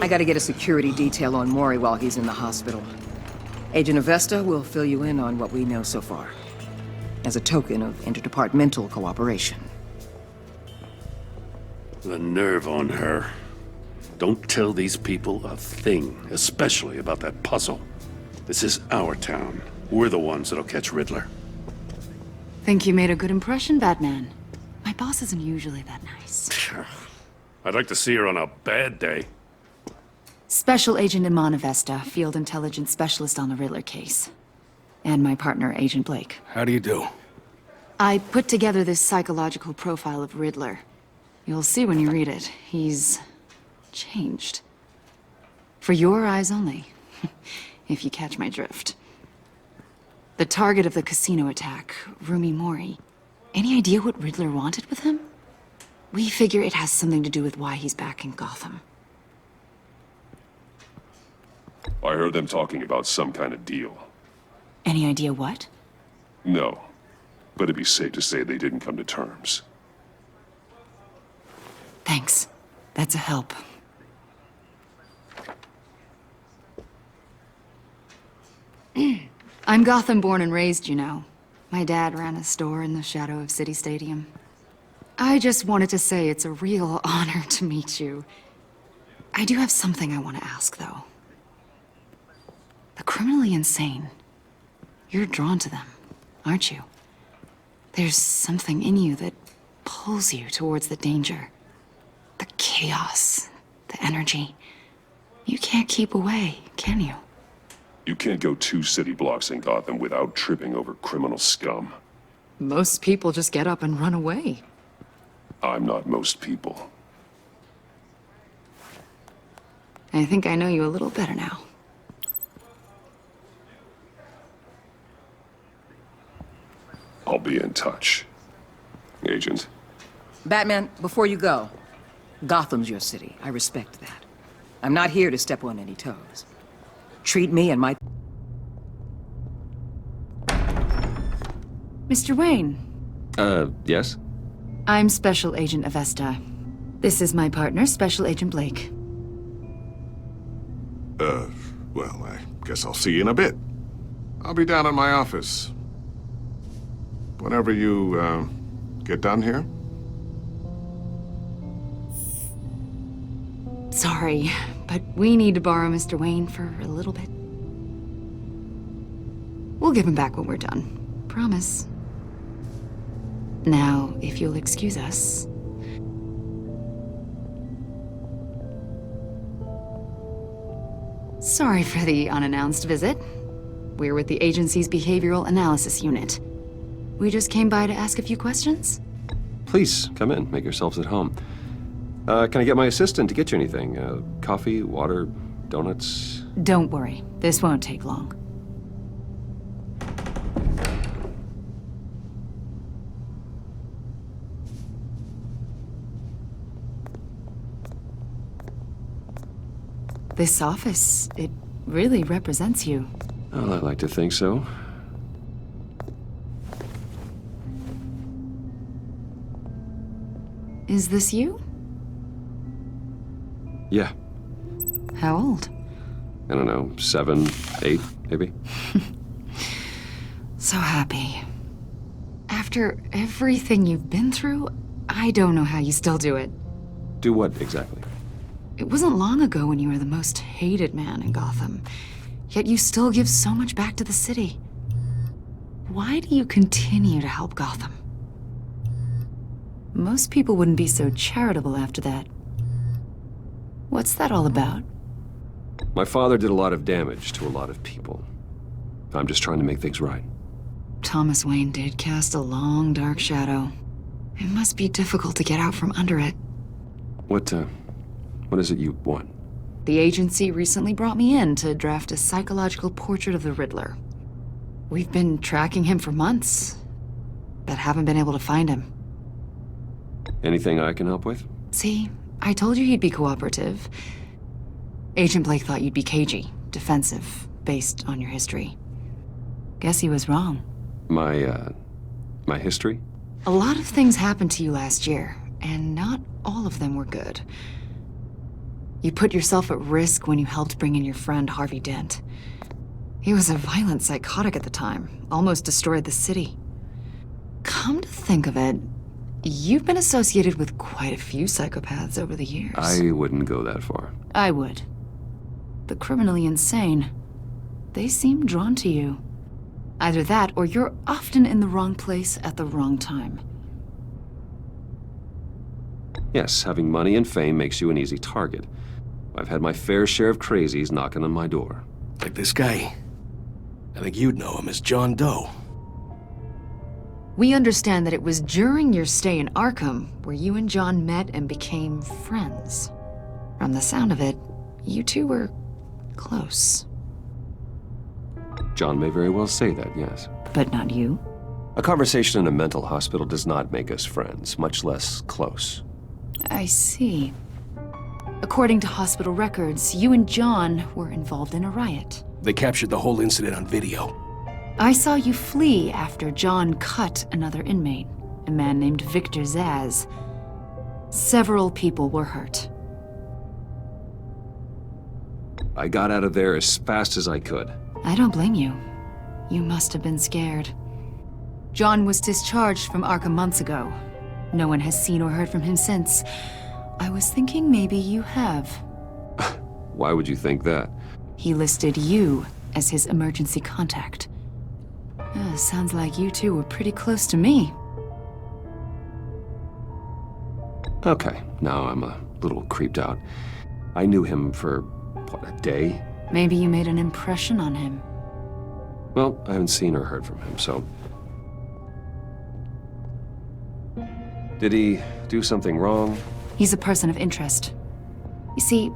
I gotta get a security detail on Maury while he's in the hospital. Agent Avesta will fill you in on what we know so far, as a token of interdepartmental cooperation. The nerve on her. Don't tell these people a thing, especially about that puzzle. This is our town. We're the ones that'll catch Riddler. Think you made a good impression, Batman? My boss isn't usually that nice. I'd like to see her on a bad day. Special Agent Iman Avesta, Field Intelligence Specialist on the Riddler case. And my partner, Agent Blake. How do you do? I put together this psychological profile of Riddler. You'll see when you read it. He's changed. For your eyes only, if you catch my drift. The target of the casino attack, Rumi Mori. Any idea what Riddler wanted with him? We figure it has something to do with why he's back in Gotham. I heard them talking about some kind of deal. Any idea what? No, but it'd be safe to say they didn't come to terms. Thanks. That's a help. I'm Gotham born and raised, you know. My dad ran a store in the shadow of City Stadium. I just wanted to say it's a real honor to meet you. I do have something I want to ask, though. The criminally insane. You're drawn to them, aren't you? There's something in you that pulls you towards the danger. The chaos, the energy. You can't keep away, can you? You can't go 2 city blocks in Gotham without tripping over criminal scum. Most people just get up and run away. I'm not most people. I think I know you a little better now. I'll be in touch. Agent. Batman, before you go, Gotham's your city. I respect that. I'm not here to step on any toes. Treat me and my... Mr. Wayne. Yes? I'm Special Agent Avesta. This is my partner, Special Agent Blake. Well, I guess I'll see you in a bit. I'll be down in my office. Whenever you, get done here. Sorry, but we need to borrow Mr. Wayne for a little bit. We'll give him back when we're done. Promise. Now, if you'll excuse us. Sorry for the unannounced visit. We're with the agency's behavioral analysis unit. We just came by to ask a few questions. Please, come in. Make yourselves at home. Can I get my assistant to get you anything? Coffee, water, donuts? Don't worry. This won't take long. This office, it really represents you. Well, I'd like to think so. Is this you? Yeah. How old? I don't know, 7, 8, maybe? So happy. After everything you've been through, I don't know how you still do it. Do what, exactly? It wasn't long ago when you were the most hated man in Gotham, yet you still give so much back to the city. Why do you continue to help Gotham? Most people wouldn't be so charitable after that. What's that all about? My father did a lot of damage to a lot of people. I'm just trying to make things right. Thomas Wayne did cast a long, dark shadow. It must be difficult to get out from under it. What is it you want? The agency recently brought me in to draft a psychological portrait of the Riddler. We've been tracking him for months, but haven't been able to find him. Anything I can help with? See, I told you he'd be cooperative. Agent Blake thought you'd be cagey, defensive, based on your history. Guess he was wrong. My history? A lot of things happened to you last year, and not all of them were good. You put yourself at risk when you helped bring in your friend Harvey Dent. He was a violent psychotic at the time, almost destroyed the city. Come to think of it, you've been associated with quite a few psychopaths over the years. I wouldn't go that far. I would. The criminally insane. They seem drawn to you. Either that, or you're often in the wrong place at the wrong time. Yes, having money and fame makes you an easy target. I've had my fair share of crazies knocking on my door. Like this guy. I think you'd know him as John Doe. We understand that it was during your stay in Arkham where you and John met and became friends. From the sound of it, you two were close. John may very well say that, yes. But not you? A conversation in a mental hospital does not make us friends, much less close. I see. According to hospital records, you and John were involved in a riot. They captured the whole incident on video. I saw you flee after John cut another inmate, a man named Victor Zaz. Several people were hurt. I got out of there as fast as I could. I don't blame you. You must have been scared. John was discharged from Arkham months ago. No one has seen or heard from him since. I was thinking maybe you have. Why would you think that? He listed you as his emergency contact. Sounds like you two were pretty close to me. Okay, now I'm a little creeped out. I knew him for, what, a day? Maybe you made an impression on him. Well, I haven't seen or heard from him, so... Did he do something wrong? He's a person of interest. You see,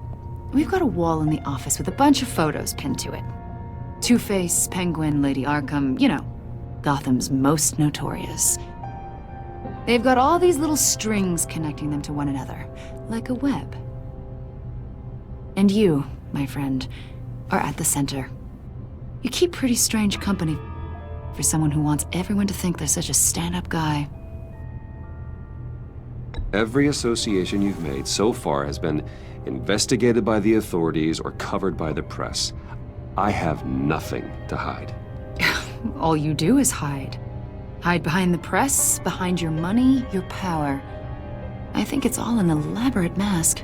we've got a wall in the office with a bunch of photos pinned to it. Two-Face, Penguin, Lady Arkham, you know, Gotham's most notorious. They've got all these little strings connecting them to one another, like a web. And you, my friend, are at the center. You keep pretty strange company for someone who wants everyone to think they're such a stand-up guy. Every association you've made so far has been investigated by the authorities or covered by the press. I have nothing to hide. All you do is hide. Hide behind the press, behind your money, your power. I think it's all an elaborate mask.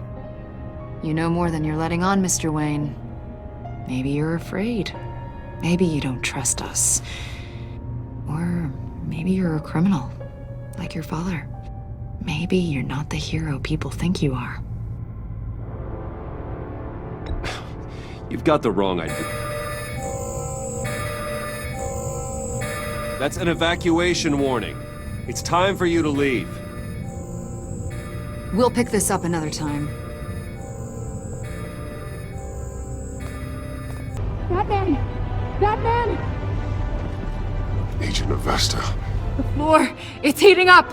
You know more than you're letting on, Mr. Wayne. Maybe you're afraid. Maybe you don't trust us. Or maybe you're a criminal, like your father. Maybe you're not the hero people think you are. You've got the wrong idea. That's an evacuation warning. It's time for you to leave. We'll pick this up another time. Batman! Batman! Agent Avesta. The floor! It's heating up!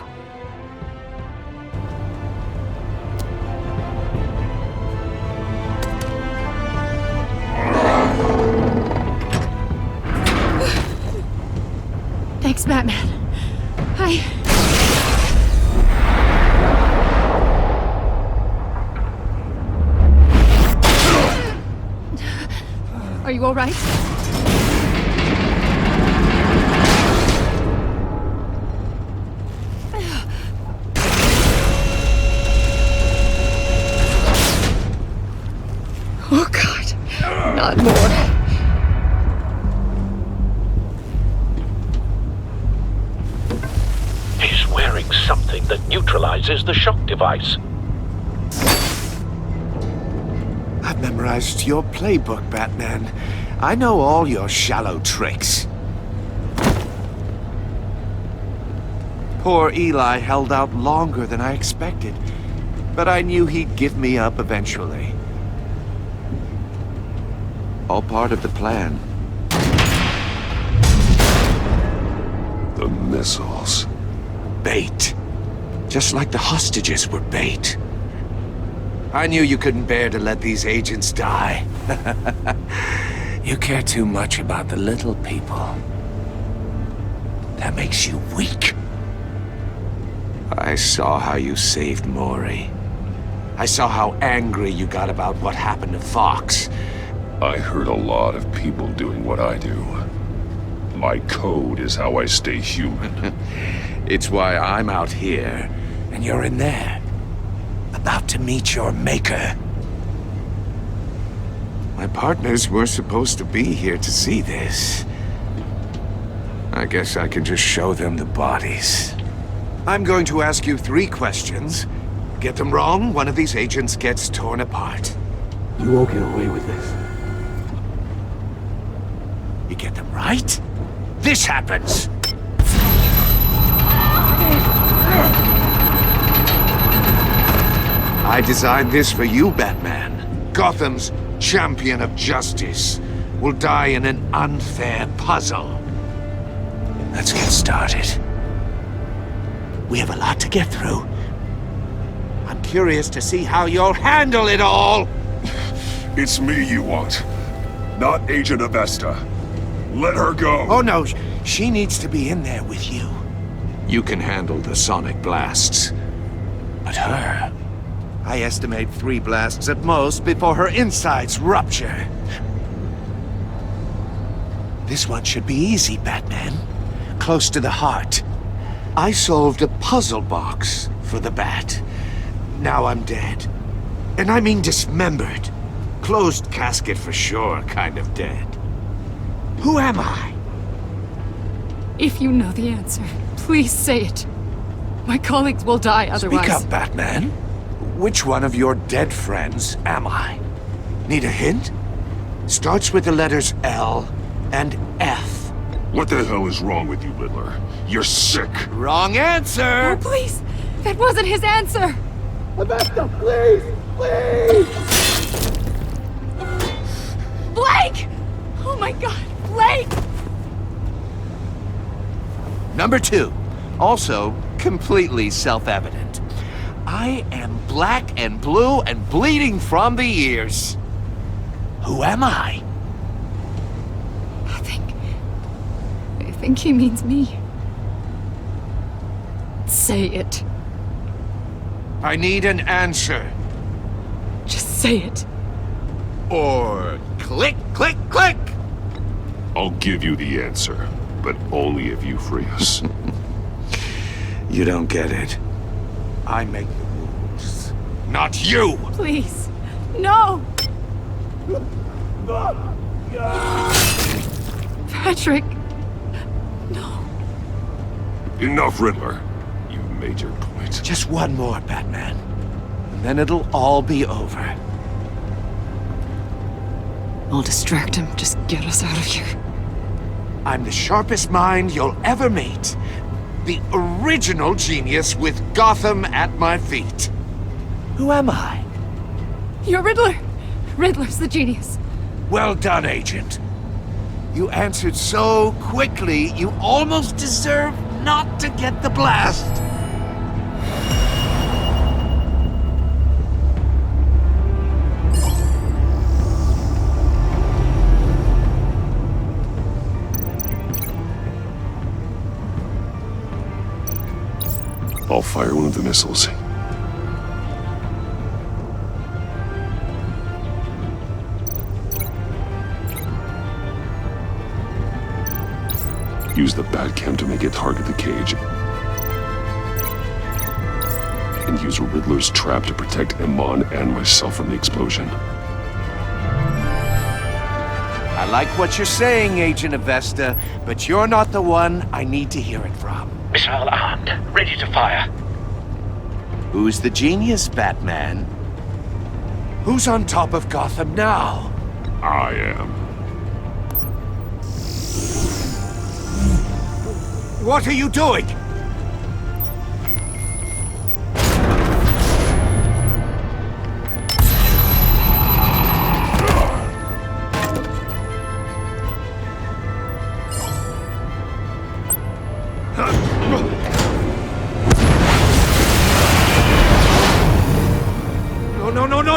Thanks, Batman. Hi. Are you all right? Oh, God. Not more. He's wearing something that neutralizes the shock device. I've memorized your playbook, Batman. I know all your shallow tricks. Poor Eli held out longer than I expected, but I knew he'd give me up eventually. All part of the plan. The missiles. Bait. Just like the hostages were bait. I knew you couldn't bear to let these agents die. You care too much about the little people. That makes you weak. I saw how you saved Maury. I saw how angry you got about what happened to Fox. I heard a lot of people doing what I do. My code is how I stay human. It's why I'm out here, and you're in there. About to meet your maker. My partners were supposed to be here to see this. I guess I can just show them the bodies. I'm going to ask you 3 questions. Get them wrong, one of these agents gets torn apart. You won't get away with this. You get them right, this happens! I designed this for you, Batman. Gotham's champion of justice will die in an unfair puzzle. Let's get started. We have a lot to get through. I'm curious to see how you'll handle it all! It's me you want, not Agent Avesta. Let her go! Oh no, she needs to be in there with you. You can handle the sonic blasts. But her... I estimate 3 blasts at most before her insides rupture. This one should be easy, Batman. Close to the heart. I solved a puzzle box for the Bat. Now I'm dead. And I mean dismembered. Closed casket for sure, kind of dead. Who am I? If you know the answer, please say it. My colleagues will die otherwise. Speak up, Batman. Which one of your dead friends am I? Need a hint? Starts with the letters L and F. What the hell is wrong with you, Riddler? You're sick! Wrong answer! Oh, please! That wasn't his answer! Avesta, please! Please! Blake! Oh my god, Blake! Number 2. Also, completely self-evident. I am black and blue and bleeding from the ears. Who am I? I think he means me. Say it. I need an answer. Just say it. Or click, click, click! I'll give you the answer, but only if you free us. You don't get it. I make the rules, not you! Please. No! Patrick. No. Enough, Riddler. You've made your point. Just one more, Batman. And then it'll all be over. I'll distract him. Just get us out of here. I'm the sharpest mind you'll ever meet. The original genius with Gotham at my feet. Who am I? You're Riddler. Riddler's the genius. Well done, Agent. You answered so quickly, you almost deserve not to get the blast. I'll fire one of the missiles. Use the Batcam to make it target the cage. And use Riddler's trap to protect Iman and myself from the explosion. I like what you're saying, Agent Avesta, but you're not the one I need to hear it from. Missile armed, ready to fire. Who's the genius, Batman? Who's on top of Gotham now? I am. What are you doing?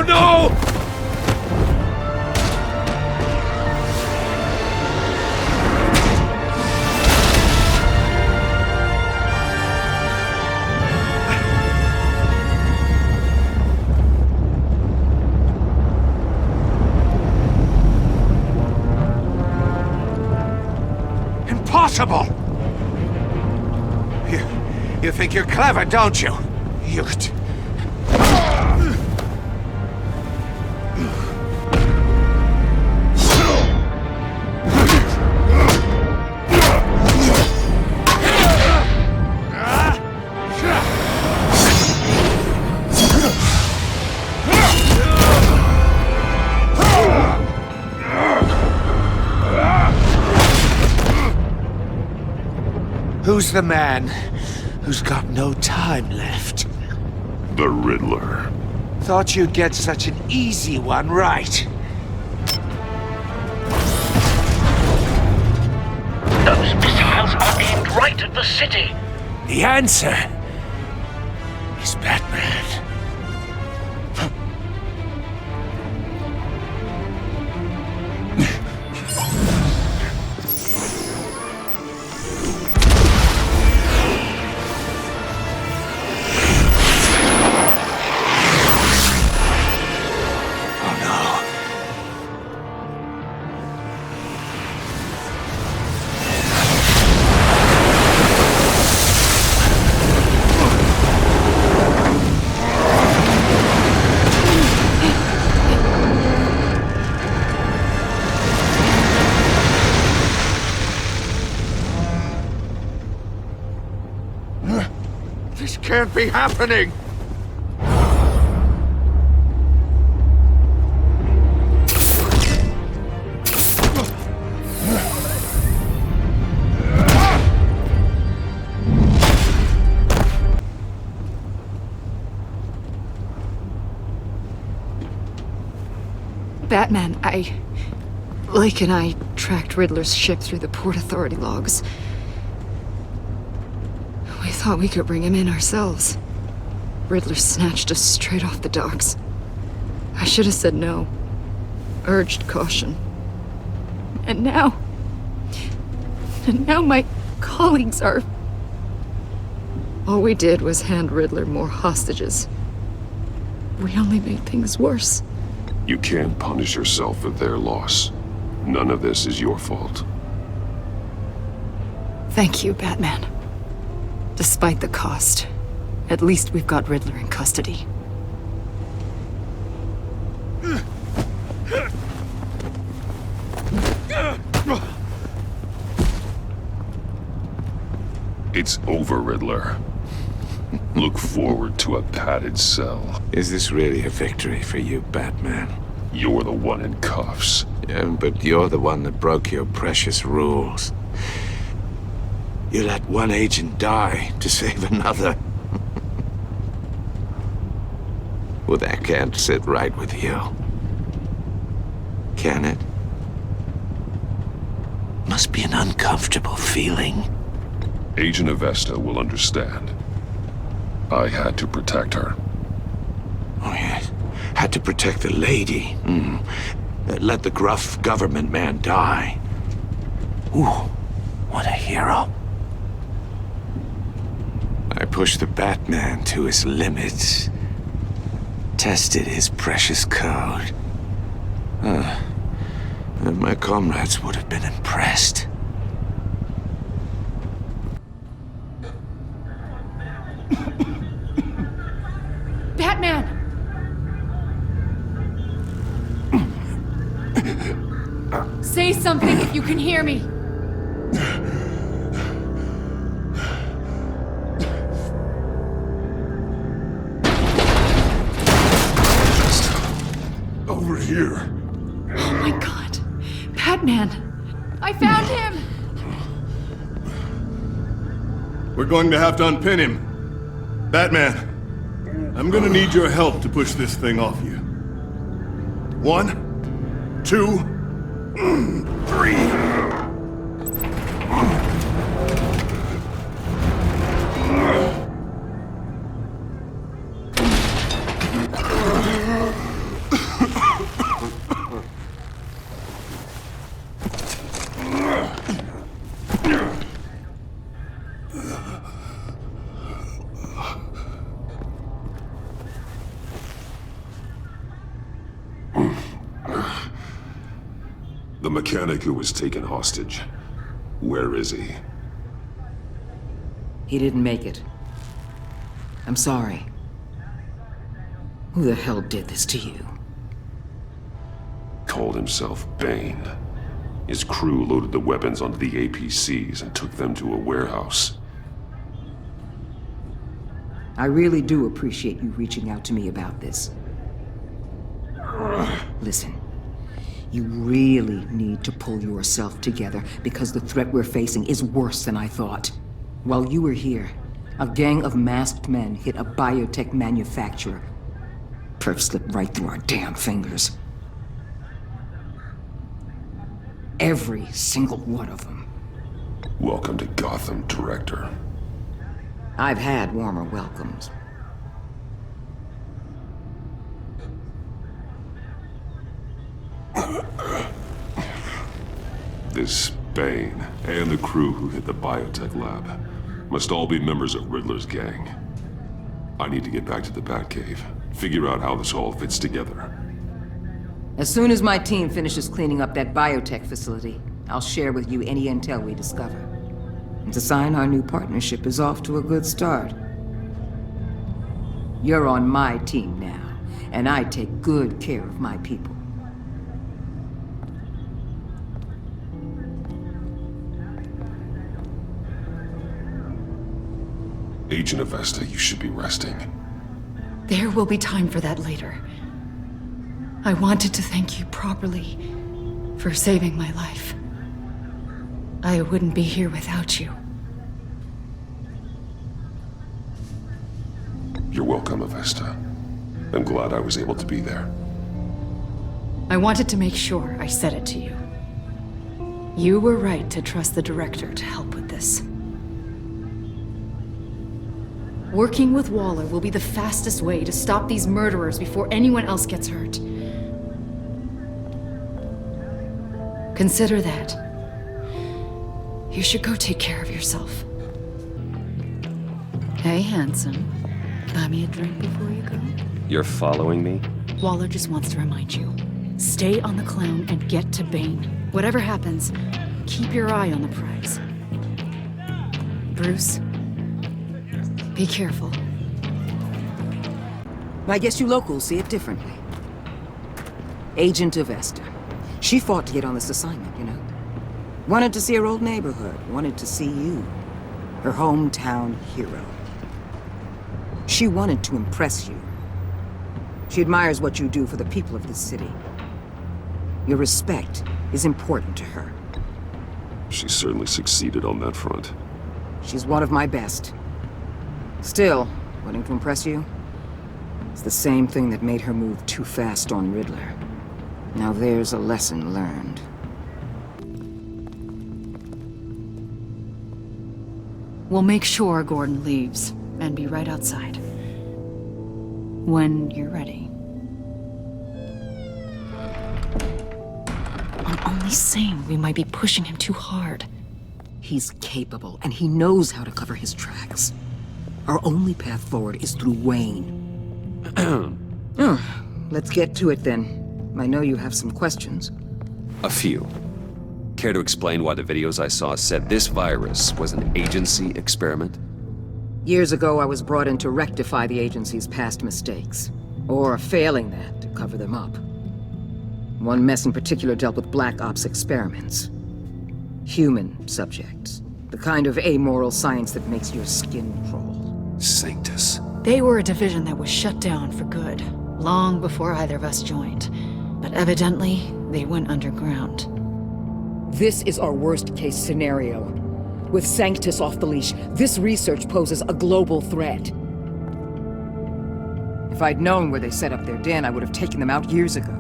No! impossible! You think you're clever, don't you? You... Who's the man who's got no time left? The Riddler. Thought you'd get such an easy one right. Those missiles are aimed right at the city. The answer is Batman. This can't be happening! Batman, Lake and I tracked Riddler's ship through the Port Authority logs. We thought we could bring him in ourselves. Riddler snatched us straight off the docks. I should have said no. Urged caution. And now my colleagues are... All we did was hand Riddler more hostages. We only made things worse. You can't punish yourself for their loss. None of this is your fault. Thank you, Batman. Despite the cost, at least we've got Riddler in custody. It's over, Riddler. Look forward to a padded cell. Is this really a victory for you, Batman? You're the one in cuffs. Yeah, but you're the one that broke your precious rules. You let one agent die to save another. Well, that can't sit right with you. Can it? Must be an uncomfortable feeling. Agent Avesta will understand. I had to protect her. Oh, yes. Had to protect the lady. Let the gruff government man die. Ooh, what a hero. I pushed the Batman to his limits. Tested his precious code. And my comrades would have been impressed. Batman! Say something if you can hear me. Over here. Oh my God. Batman! I found him! We're going to have to unpin him. Batman, I'm gonna need your help to push this thing off you. 1, 2, 3. The mechanic who was taken hostage. Where is he? He didn't make it. I'm sorry. Who the hell did this to you? Called himself Bane. His crew loaded the weapons onto the APCs and took them to a warehouse. I really do appreciate you reaching out to me about this. Listen, you really need to pull yourself together because the threat we're facing is worse than I thought. While you were here, a gang of masked men hit a biotech manufacturer. Perf slipped right through our damn fingers. Every single one of them. Welcome to Gotham, Director. I've had warmer welcomes. This Bane and the crew who hit the biotech lab must all be members of Riddler's gang. I need to get back to the Batcave, figure out how this all fits together. As soon as my team finishes cleaning up that biotech facility, I'll share with you any intel we discover. And to sign our new partnership is off to a good start. You're on my team now, and I take good care of my people. Agent Avesta, you should be resting. There will be time for that later. I wanted to thank you properly for saving my life. I wouldn't be here without you. You're welcome, Avesta. I'm glad I was able to be there. I wanted to make sure I said it to you. You were right to trust the director to help with this. Working with Waller will be the fastest way to stop these murderers before anyone else gets hurt. Consider that. You should go take care of yourself. Hey, handsome. Buy me a drink before you go? You're following me? Waller just wants to remind you. Stay on the clown and get to Bane. Whatever happens, keep your eye on the prize. Bruce, be careful. I guess you locals see it differently. Agent Avesta. She fought to get on this assignment, you know? Wanted to see her old neighborhood, wanted to see you. Her hometown hero. She wanted to impress you. She admires what you do for the people of this city. Your respect is important to her. She certainly succeeded on that front. She's one of my best. Still, wanting to impress you? It's the same thing that made her move too fast on Riddler. Now there's a lesson learned. We'll make sure Gordon leaves, and be right outside. When you're ready. I'm only saying we might be pushing him too hard. He's capable, and he knows how to cover his tracks. Our only path forward is through Wayne. Let's get to it then. I know you have some questions. A few. Care to explain why the videos I saw said this virus was an agency experiment? Years ago, I was brought in to rectify the agency's past mistakes. Or failing that, to cover them up. One mess in particular dealt with Black Ops experiments. Human subjects. The kind of amoral science that makes your skin crawl. Sanctus. They were a division that was shut down for good, long before either of us joined. But evidently, they went underground. This is our worst-case scenario. With Sanctus off the leash, this research poses a global threat. If I'd known where they set up their den, I would have taken them out years ago.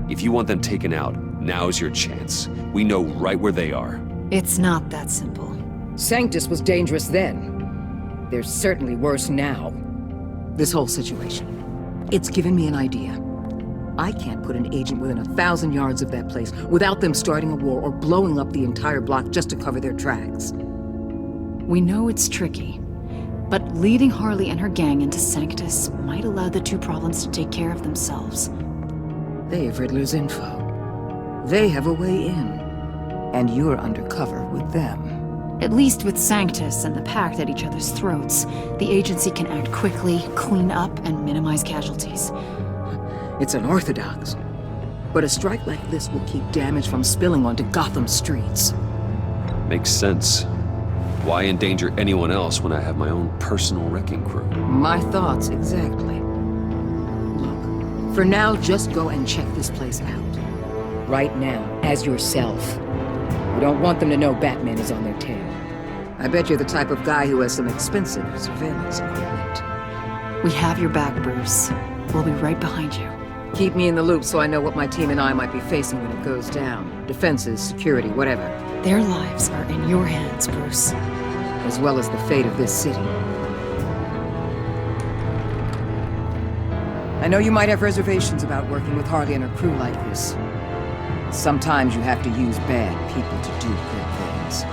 If you want them taken out, now's your chance. We know right where they are. It's not that simple. Sanctus was dangerous then. They're certainly worse now. This whole situation, it's given me an idea. I can't put an agent within 1,000 yards of that place without them starting a war or blowing up the entire block just to cover their tracks. We know it's tricky, but leading Harley and her gang into Sanctus might allow the two problems to take care of themselves. They have Riddler's info. They have a way in. And you're undercover with them. At least with Sanctus and the Pact at each other's throats, the agency can act quickly, clean up, and minimize casualties. It's unorthodox. But a strike like this will keep damage from spilling onto Gotham streets. Makes sense. Why endanger anyone else when I have my own personal wrecking crew? My thoughts, exactly. Look, for now, just go and check this place out. Right now, as yourself. We don't want them to know Batman is on their tail. I bet you're the type of guy who has some expensive surveillance equipment. We have your back, Bruce. We'll be right behind you. Keep me in the loop so I know what my team and I might be facing when it goes down. Defenses, security, whatever. Their lives are in your hands, Bruce. As well as the fate of this city. I know you might have reservations about working with Harley and her crew like this. Sometimes you have to use bad people to do good things.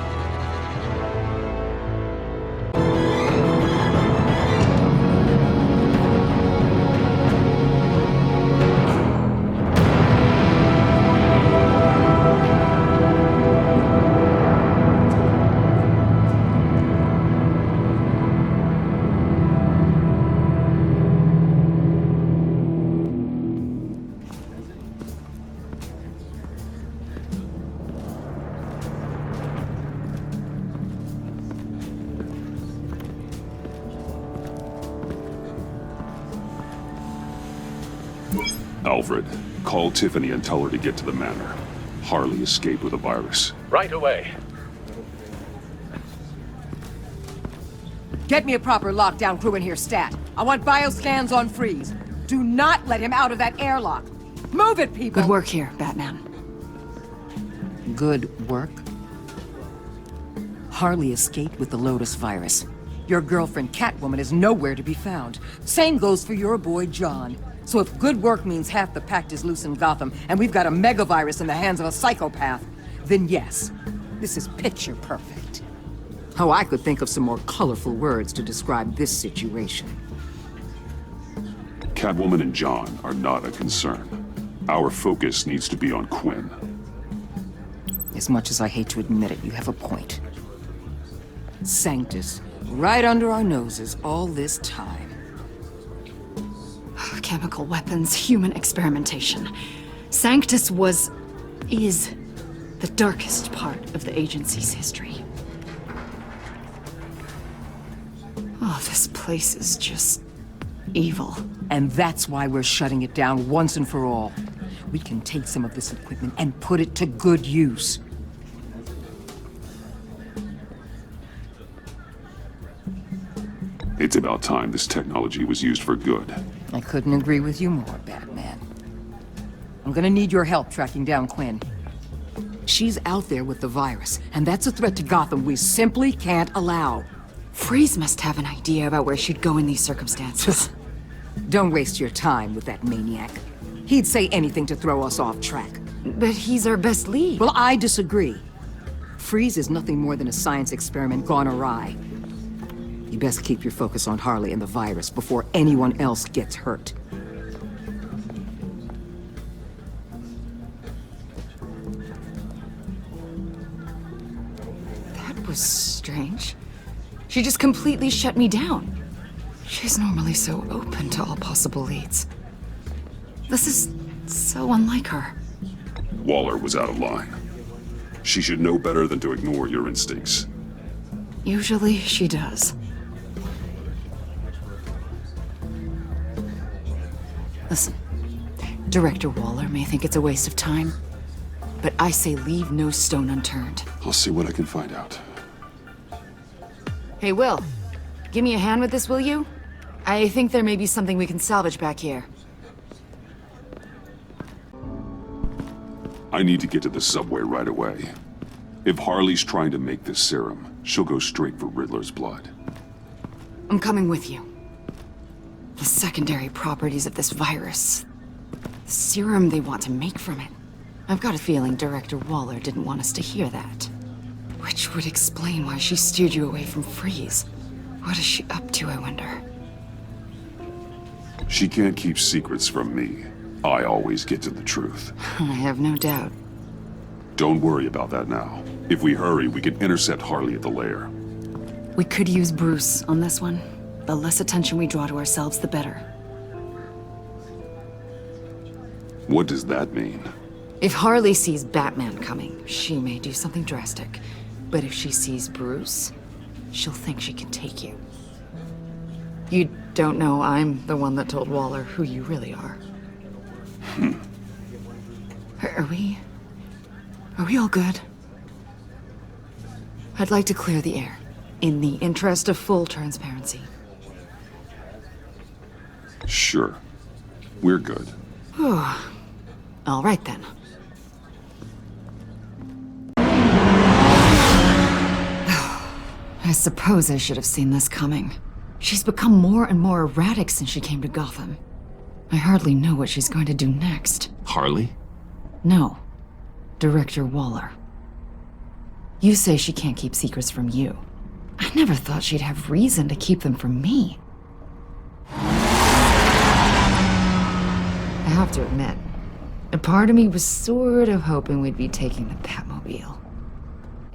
Alfred, call Tiffany and tell her to get to the manor. Harley escaped with a virus. Right away. Get me a proper lockdown crew in here, stat. I want bioscans on freeze. Do not let him out of that airlock. Move it, people! Good work here, Batman. Good work? Harley escaped with the Lotus virus. Your girlfriend, Catwoman, is nowhere to be found. Same goes for your boy, John. So if good work means half the Pact is loose in Gotham, and we've got a megavirus in the hands of a psychopath, then yes, this is picture perfect. Oh, I could think of some more colorful words to describe this situation. Catwoman and John are not a concern. Our focus needs to be on Quinn. As much as I hate to admit it, you have a point. Sanctus, right under our noses all this time. Chemical weapons, human experimentation. Sanctus is the darkest part of the agency's history. Oh, this place is just evil. And that's why we're shutting it down once and for all. We can take some of this equipment and put it to good use. It's about time this technology was used for good. I couldn't agree with you more, Batman. I'm gonna need your help tracking down Quinn. She's out there with the virus, and that's a threat to Gotham we simply can't allow. Freeze must have an idea about where she'd go in these circumstances. Don't waste your time with that maniac. He'd say anything to throw us off track. But he's our best lead. Well, I disagree. Freeze is nothing more than a science experiment gone awry. You best keep your focus on Harley and the virus before anyone else gets hurt. That was strange. She just completely shut me down. She's normally so open to all possible leads. This is so unlike her. Waller was out of line. She should know better than to ignore your instincts. Usually she does. Listen, Director Waller may think it's a waste of time, but I say leave no stone unturned. I'll see what I can find out. Hey, Will, give me a hand with this, will you? I think there may be something we can salvage back here. I need to get to the subway right away. If Harley's trying to make this serum, she'll go straight for Riddler's blood. I'm coming with you. The secondary properties of this virus. The serum they want to make from it. I've got a feeling Director Waller didn't want us to hear that. Which would explain why she steered you away from Freeze. What is she up to, I wonder? She can't keep secrets from me. I always get to the truth. I have no doubt. Don't worry about that now. If we hurry, we can intercept Harley at the lair. We could use Bruce on this one. The less attention we draw to ourselves, the better. What does that mean? If Harley sees Batman coming, she may do something drastic. But if she sees Bruce, she'll think she can take you. You don't know I'm the one that told Waller who you really are. Are we all good? I'd like to clear the air, in the interest of full transparency. Sure. We're good. All right then. I suppose I should have seen this coming. She's become more and more erratic since she came to Gotham. I hardly know what she's going to do next. Harley? No. Director Waller. You say she can't keep secrets from you. I never thought she'd have reason to keep them from me. I have to admit, a part of me was sort of hoping we'd be taking the Batmobile.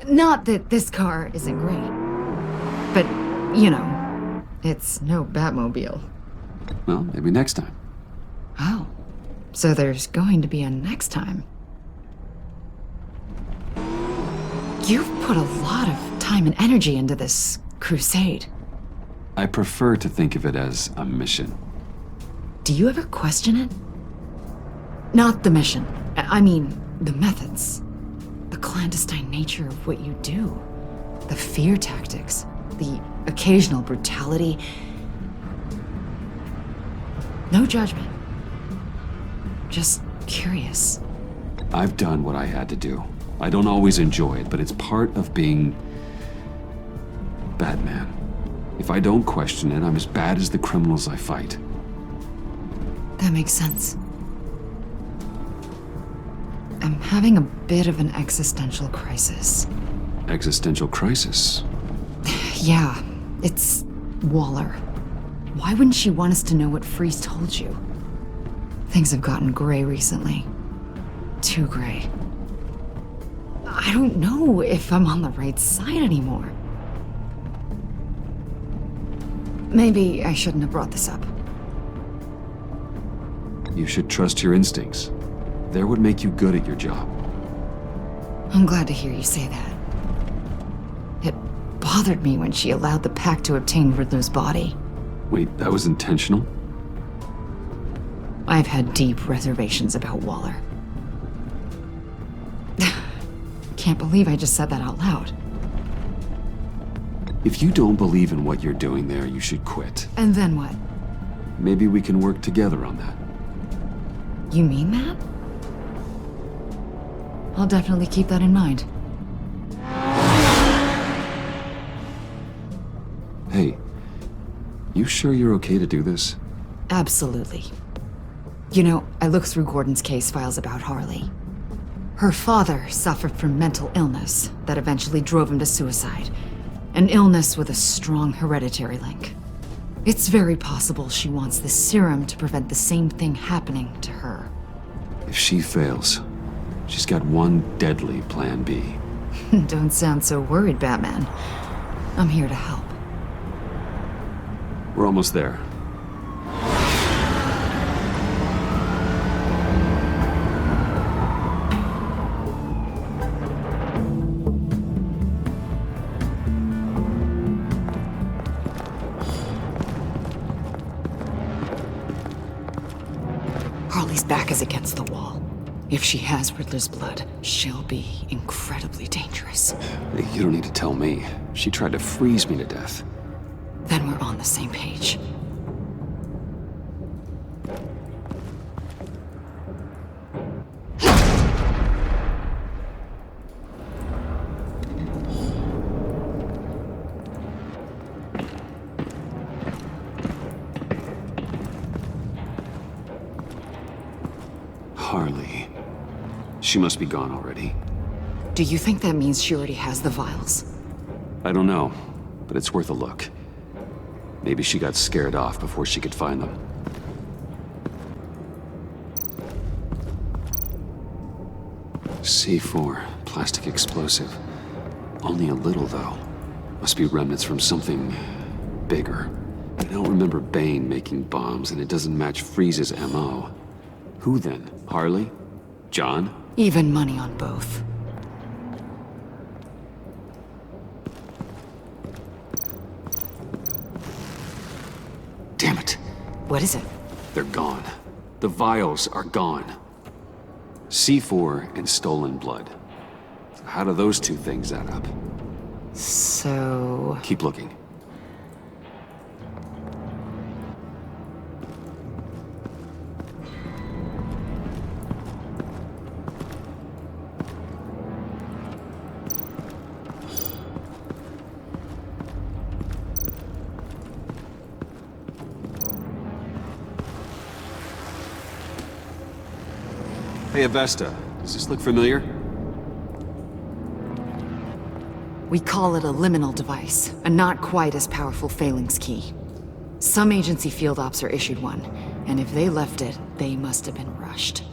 Not that this car isn't great, but, you know, it's no Batmobile. Well, maybe next time. Oh, so there's going to be a next time. You've put a lot of time and energy into this crusade. I prefer to think of it as a mission. Do you ever question it? Not the mission. I mean, the methods. The clandestine nature of what you do. The fear tactics. The occasional brutality. No judgment. Just curious. I've done what I had to do. I don't always enjoy it, but it's part of being Batman. If I don't question it, I'm as bad as the criminals I fight. That makes sense. I'm having a bit of an existential crisis. Existential crisis? Yeah, it's Waller. Why wouldn't she want us to know what Freeze told you? Things have gotten gray recently. Too gray. I don't know if I'm on the right side anymore. Maybe I shouldn't have brought this up. You should trust your instincts. They're what make you good at your job. I'm glad to hear you say that. It bothered me when she allowed the pack to obtain Riddler's body. Wait, that was intentional? I've had deep reservations about Waller. Can't believe I just said that out loud. If you don't believe in what you're doing there, you should quit. And then what? Maybe we can work together on that. You mean that? I'll definitely keep that in mind. Hey, you sure you're okay to do this? Absolutely. You know, I looked through Gordon's case files about Harley. Her father suffered from mental illness that eventually drove him to suicide. An illness with a strong hereditary link. It's very possible she wants this serum to prevent the same thing happening to her. If she fails, she's got one deadly plan B. Don't sound so worried, Batman. I'm here to help. We're almost there. Harley's back is against the wall. If she has Riddler's blood, she'll be incredibly dangerous. You don't need to tell me. She tried to freeze me to death. Then we're on the same page. Harley. She must be gone already. Do you think that means she already has the vials? I don't know, but it's worth a look. Maybe she got scared off before she could find them. C4. plastic explosive. Only a little, though. Must be remnants from something bigger. I don't remember Bane making bombs, and it doesn't match Freeze's MO. Who then? Harley? John? Even money on both. Damn it. What is it? They're gone. The vials are gone. C4 and stolen blood. How do those two things add up? So... Keep looking. Hey, Avesta. Does this look familiar? We call it a liminal device, a not quite as powerful phalanx key. Some agency field ops are issued one, and if they left it, they must have been rushed.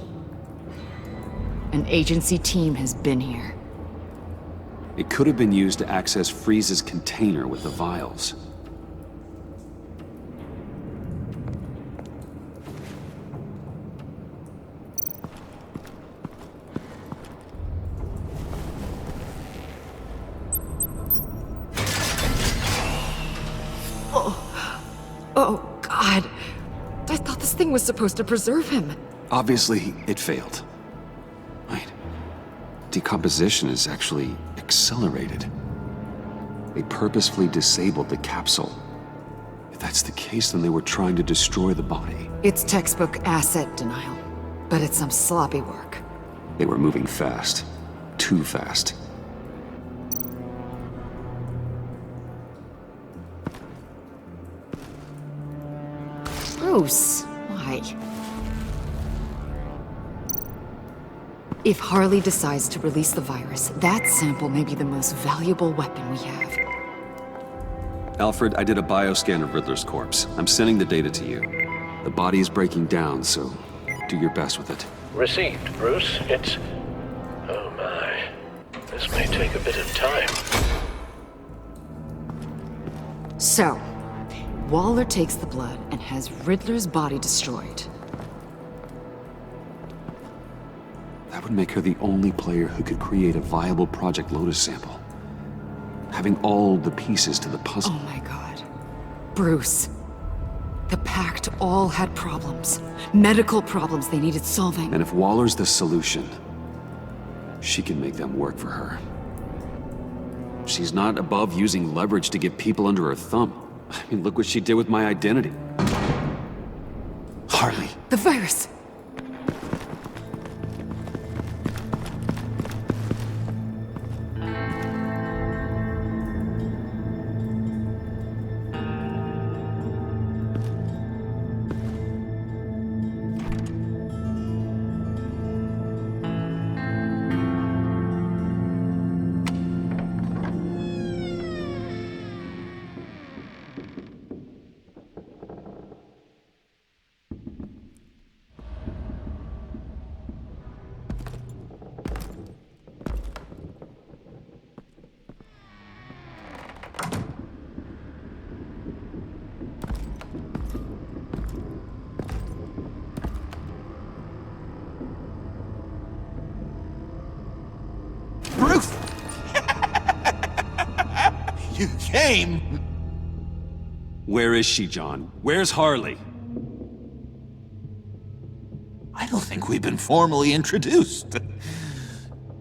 An agency team has been here. It could have been used to access Freeze's container with the vials. Oh, God. I thought this thing was supposed to preserve him. Obviously, it failed. Right. Decomposition is actually accelerated. They purposefully disabled the capsule. If that's the case, then they were trying to destroy the body. It's textbook asset denial, but it's some sloppy work. They were moving fast. Too fast. Bruce, why? If Harley decides to release the virus, that sample may be the most valuable weapon we have. Alfred, I did a bioscan of Riddler's corpse. I'm sending the data to you. The body is breaking down, so do your best with it. Received, Bruce. It's... Oh my. This may take a bit of time. So, Waller takes the blood and has Riddler's body destroyed. That would make her the only player who could create a viable Project Lotus sample. Having all the pieces to the puzzle. Oh my God. Bruce. The Pact all had problems. Medical problems they needed solving. And if Waller's the solution, she can make them work for her. She's not above using leverage to get people under her thumb. I mean, look what she did with my identity. Harley. The virus! Bruce! You came! Where is she, John? Where's Harley? I don't think we've been formally introduced.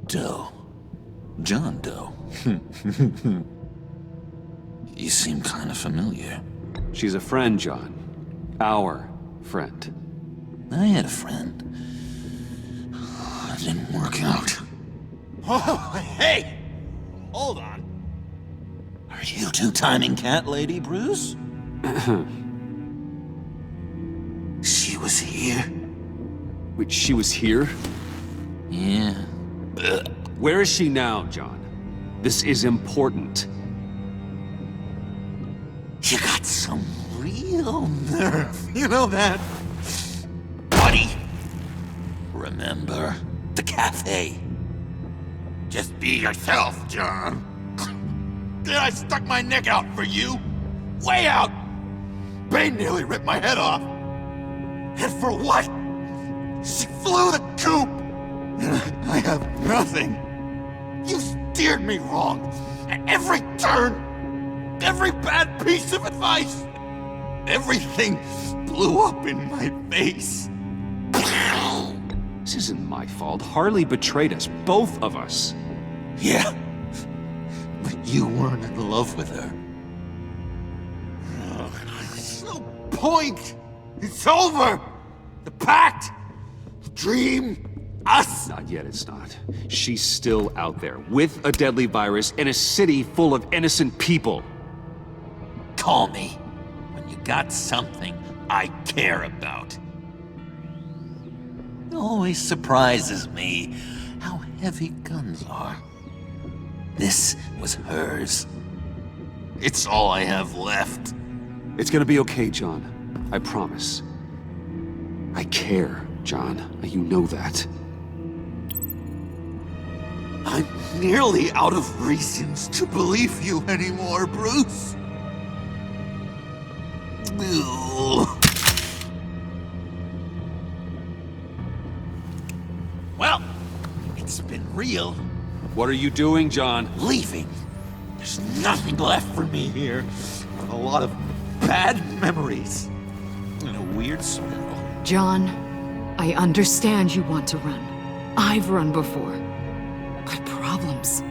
Doe. John Doe. You seem kind of familiar. She's a friend, John. Our friend. I had a friend. It didn't work out. Oh, hey! Hold on. Are you two-timing cat lady, Bruce? She was here. Wait, she was here? Yeah. Where is she now, John? This is important. You got some real nerve. You know that? Buddy! Remember the cafe? Just be yourself, John. I stuck my neck out for you. Way out! Bane nearly ripped my head off. And for what? She flew the coop! And I have nothing. You steered me wrong. At every turn. Every bad piece of advice. Everything blew up in my face. This isn't my fault. Harley betrayed us, both of us. Yeah. But you weren't in love with her. There's no point. It's over. The pact. The dream. Us. Not yet, it's not. She's still out there, with a deadly virus, in a city full of innocent people. Call me when you got something I care about. It always surprises me how heavy guns are. This was hers. It's all I have left. It's gonna be okay, John. I promise. I care, John. You know that. I'm nearly out of reasons to believe you anymore, Bruce. Well, it's been real. What are you doing, John? Leaving. There's nothing left for me here. A lot of bad memories. And a weird smell. John, I understand you want to run. I've run before. But problems,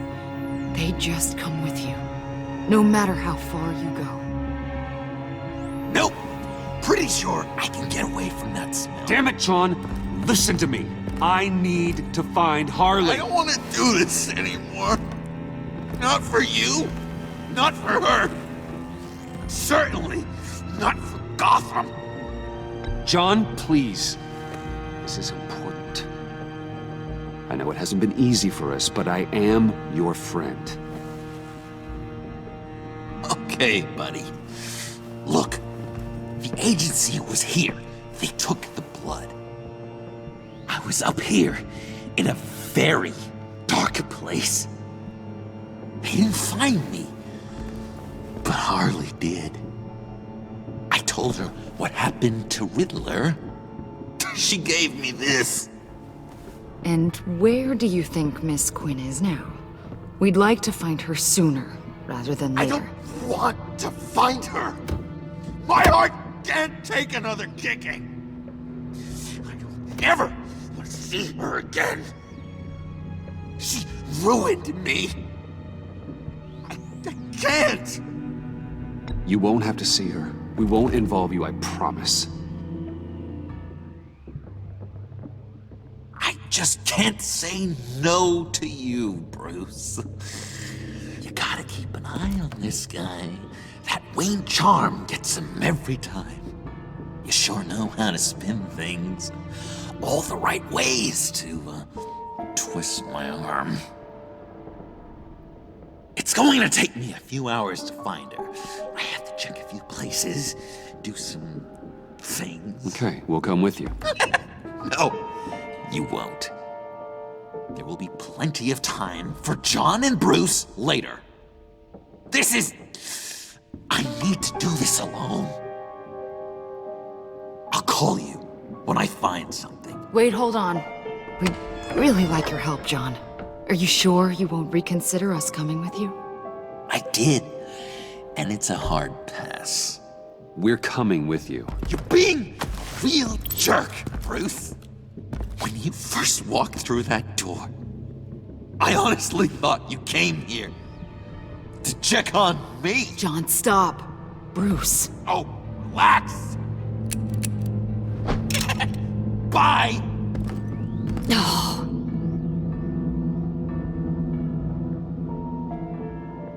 they just come with you. No matter how far you go. Nope. Pretty sure I can get away from that smell. Damn it, John! Listen to me. I need to find Harley. I don't want to do this anymore. Not for you. Not for her. Certainly not for Gotham. John, please. This is important. I know it hasn't been easy for us, but I am your friend. Okay, buddy. Look, the agency was here. They took the blood. I was up here in a very dark place. They didn't find me, but Harley did. I told her what happened to Riddler. She gave me this. And where do you think Miss Quinn is now? We'd like to find her sooner, rather than later. I don't want to find her. My heart can't take another kicking. I don't ever want to see her again. She ruined me. I can't. You won't have to see her. We won't involve you, I promise. I just can't say no to you, Bruce. You gotta keep an eye on this guy. That Wayne charm gets him every time. You sure know how to spin things. All the right ways to twist my arm. It's going to take me a few hours to find her. I have to check a few places, do some things. Okay, we'll come with you. No, you won't. There will be plenty of time for John and Bruce later. This is... I need to do this alone. I'll call you when I find something. Wait, hold on. We'd really like your help, John. Are you sure you won't reconsider us coming with you? I did, and it's a hard pass. We're coming with you. You're being a real jerk, Bruce. When you first walked through that door, I honestly thought you came here to check on me. John, stop. Bruce. Oh, relax. Bye. No.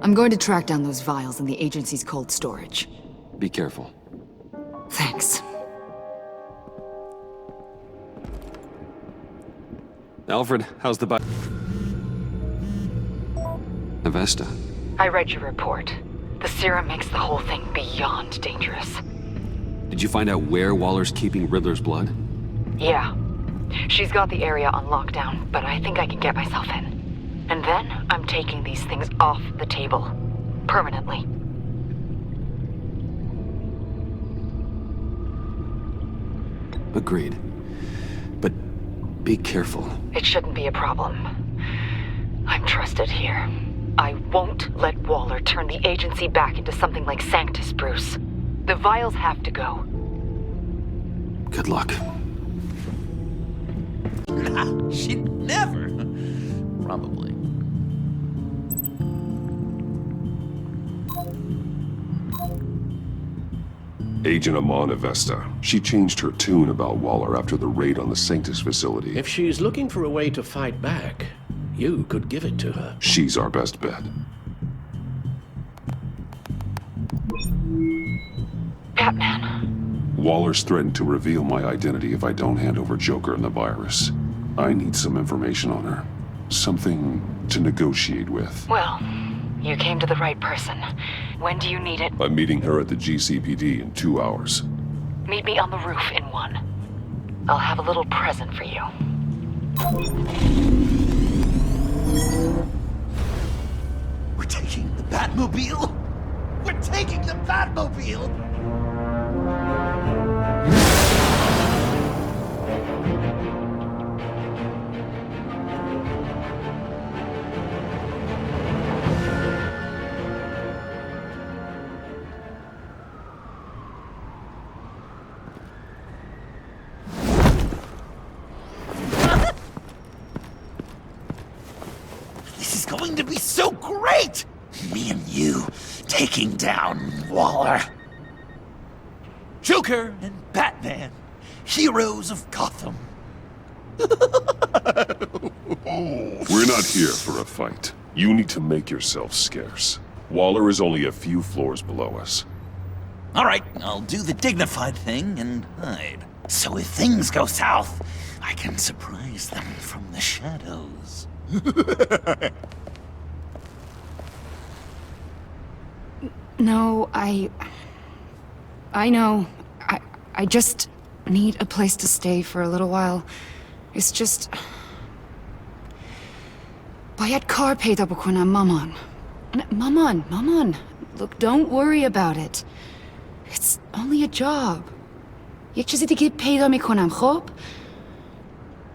I'm going to track down those vials in the agency's cold storage. Be careful. Thanks. Alfred, how's the Avesta? I read your report. The serum makes the whole thing beyond dangerous. Did you find out where Waller's keeping Riddler's blood? Yeah. She's got the area on lockdown, but I think I can get myself in. And then I'm taking these things off the table. Permanently. Agreed. But be careful. It shouldn't be a problem. I'm trusted here. I won't let Waller turn the agency back into something like Sanctus, Bruce. The vials have to go. Good luck. She'd never. Probably. Agent Amon Avesta. She changed her tune about Waller after the raid on the Sanctus facility. If she's looking for a way to fight back, you could give it to her. She's our best bet. Batman. Waller's threatened to reveal my identity if I don't hand over Joker and the virus. I need some information on her. Something to negotiate with. Well, you came to the right person. When do you need it? I'm meeting her at the GCPD in 2 hours. Meet me on the roof in 1. I'll have a little present for you. We're taking the Batmobile? We're taking the Batmobile! This is going to be so great! Me and you taking down Waller. Joker and Batman, heroes of Gotham. We're not here for a fight. You need to make yourself scarce. Waller is only a few floors below us. All right, I'll do the dignified thing and hide. So if things go south, I can surprise them from the shadows. No, I know. I just need a place to stay for a little while. It's just... Bayad kar peyda bukonam maman. Maman. Look, don't worry about it. It's only a job. Yek chizi dige peyda mikonam, khob?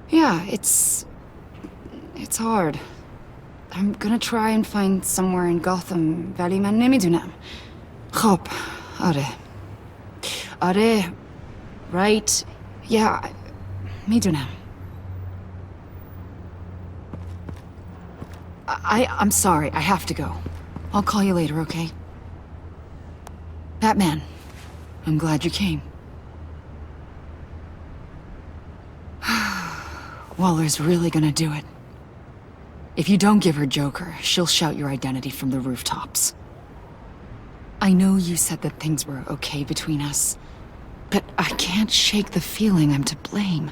Yeah, it's hard. I'm gonna try and find somewhere in Gotham, vali man nemidunam. Khob, Are, right? Yeah, midunam. I'm sorry, I have to go. I'll call you later, okay? Batman, I'm glad you came. Waller's really gonna do it. If you don't give her Joker, she'll shout your identity from the rooftops. I know you said that things were okay between us, but I can't shake the feeling I'm to blame.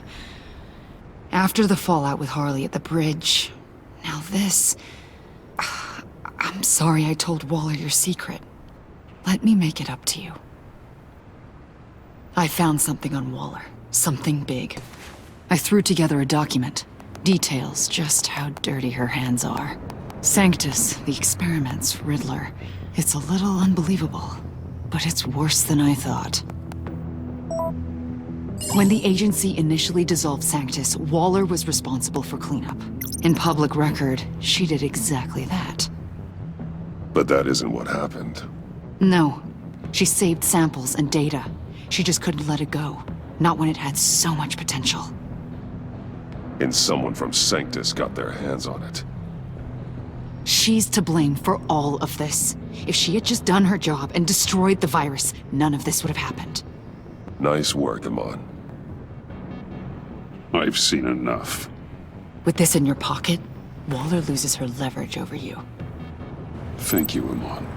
After the fallout with Harley at the bridge, now this... I'm sorry I told Waller your secret. Let me make it up to you. I found something on Waller. Something big. I threw together a document. Details just how dirty her hands are. Sanctus, the experiments, Riddler. It's a little unbelievable, but it's worse than I thought. When the agency initially dissolved Sanctus, Waller was responsible for cleanup. In public record, she did exactly that. But that isn't what happened. No. She saved samples and data. She just couldn't let it go. Not when it had so much potential. And someone from Sanctus got their hands on it. She's to blame for all of this. If she had just done her job and destroyed the virus, none of this would have happened. Nice work, Amon. I've seen enough. With this in your pocket, Waller loses her leverage over you. Thank you, Amon.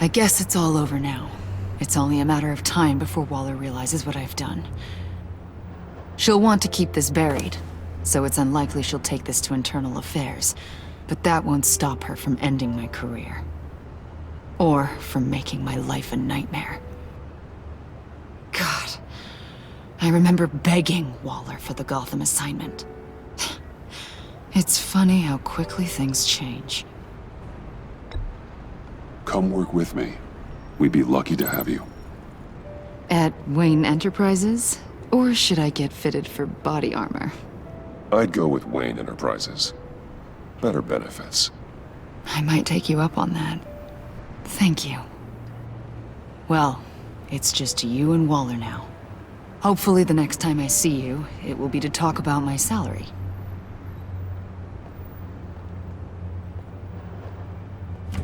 I guess it's all over now. It's only a matter of time before Waller realizes what I've done. She'll want to keep this buried, so it's unlikely she'll take this to internal affairs. But that won't stop her from ending my career. Or from making my life a nightmare. God, I remember begging Waller for the Gotham assignment. It's funny how quickly things change. Come work with me. We'd be lucky to have you. At Wayne Enterprises? Or should I get fitted for body armor? I'd go with Wayne Enterprises. Better benefits. I might take you up on that. Thank you. Well, it's just you and Waller now. Hopefully the next time I see you, it will be to talk about my salary.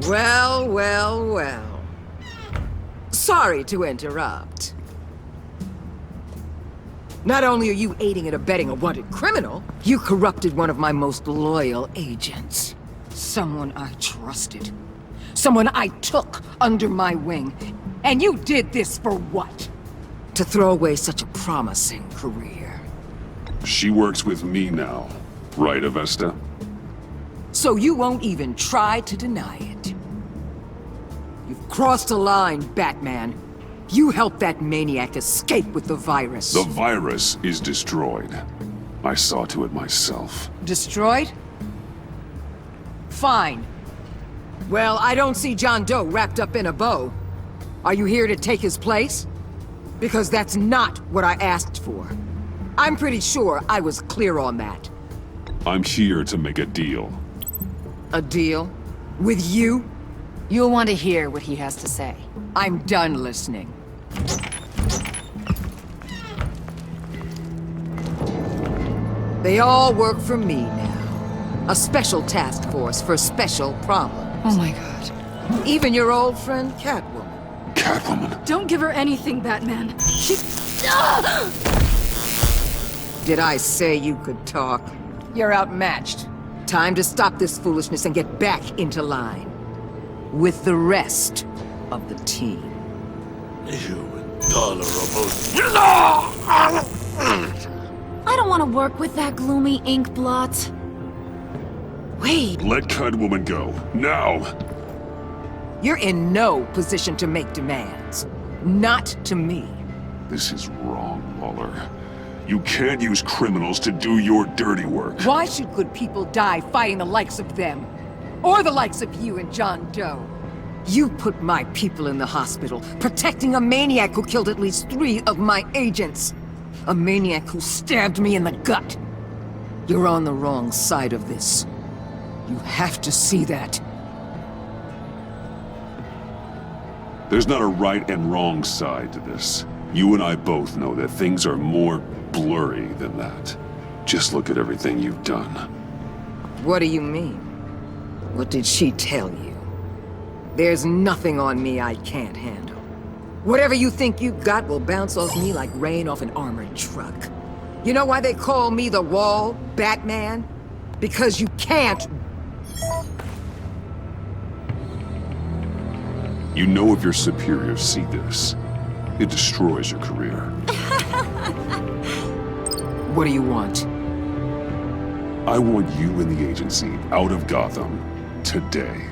Well, well, well. Sorry to interrupt. Not only are you aiding and abetting a wanted criminal, you corrupted one of my most loyal agents. Someone I trusted. Someone I took under my wing. And you did this for what? To throw away such a promising career. She works with me now, right, Avesta? So you won't even try to deny it. You've crossed a line, Batman. You helped that maniac escape with the virus. The virus is destroyed. I saw to it myself. Destroyed? Fine. Well, I don't see John Doe wrapped up in a bow. Are you here to take his place? Because that's not what I asked for. I'm pretty sure I was clear on that. I'm here to make a deal. A deal? With you? You'll want to hear what he has to say. I'm done listening. They all work for me now. A special task force for special problems. Oh my god. Even your old friend Catwoman. Catwoman? Don't give her anything, Batman. She... Did I say you could talk? You're outmatched. Time to stop this foolishness and get back into line. With the rest of the team. You intolerable... I don't want to work with that gloomy ink blot. Wait. Let Catwoman go, now! You're in no position to make demands. Not to me. This is wrong, Waller. You can't use criminals to do your dirty work. Why should good people die fighting the likes of them? Or the likes of you and John Doe? You put my people in the hospital, protecting a maniac who killed at least 3 of my agents. A maniac who stabbed me in the gut. You're on the wrong side of this. You have to see that. There's not a right and wrong side to this. You and I both know that things are more blurry than that. Just look at everything you've done. What do you mean? What did she tell you? There's nothing on me I can't handle. Whatever you think you got will bounce off me like rain off an armored truck. You know why they call me the Wall, Batman? Because you can't. You know if your superiors see this, it destroys your career. What do you want? I want you and the agency out of Gotham today.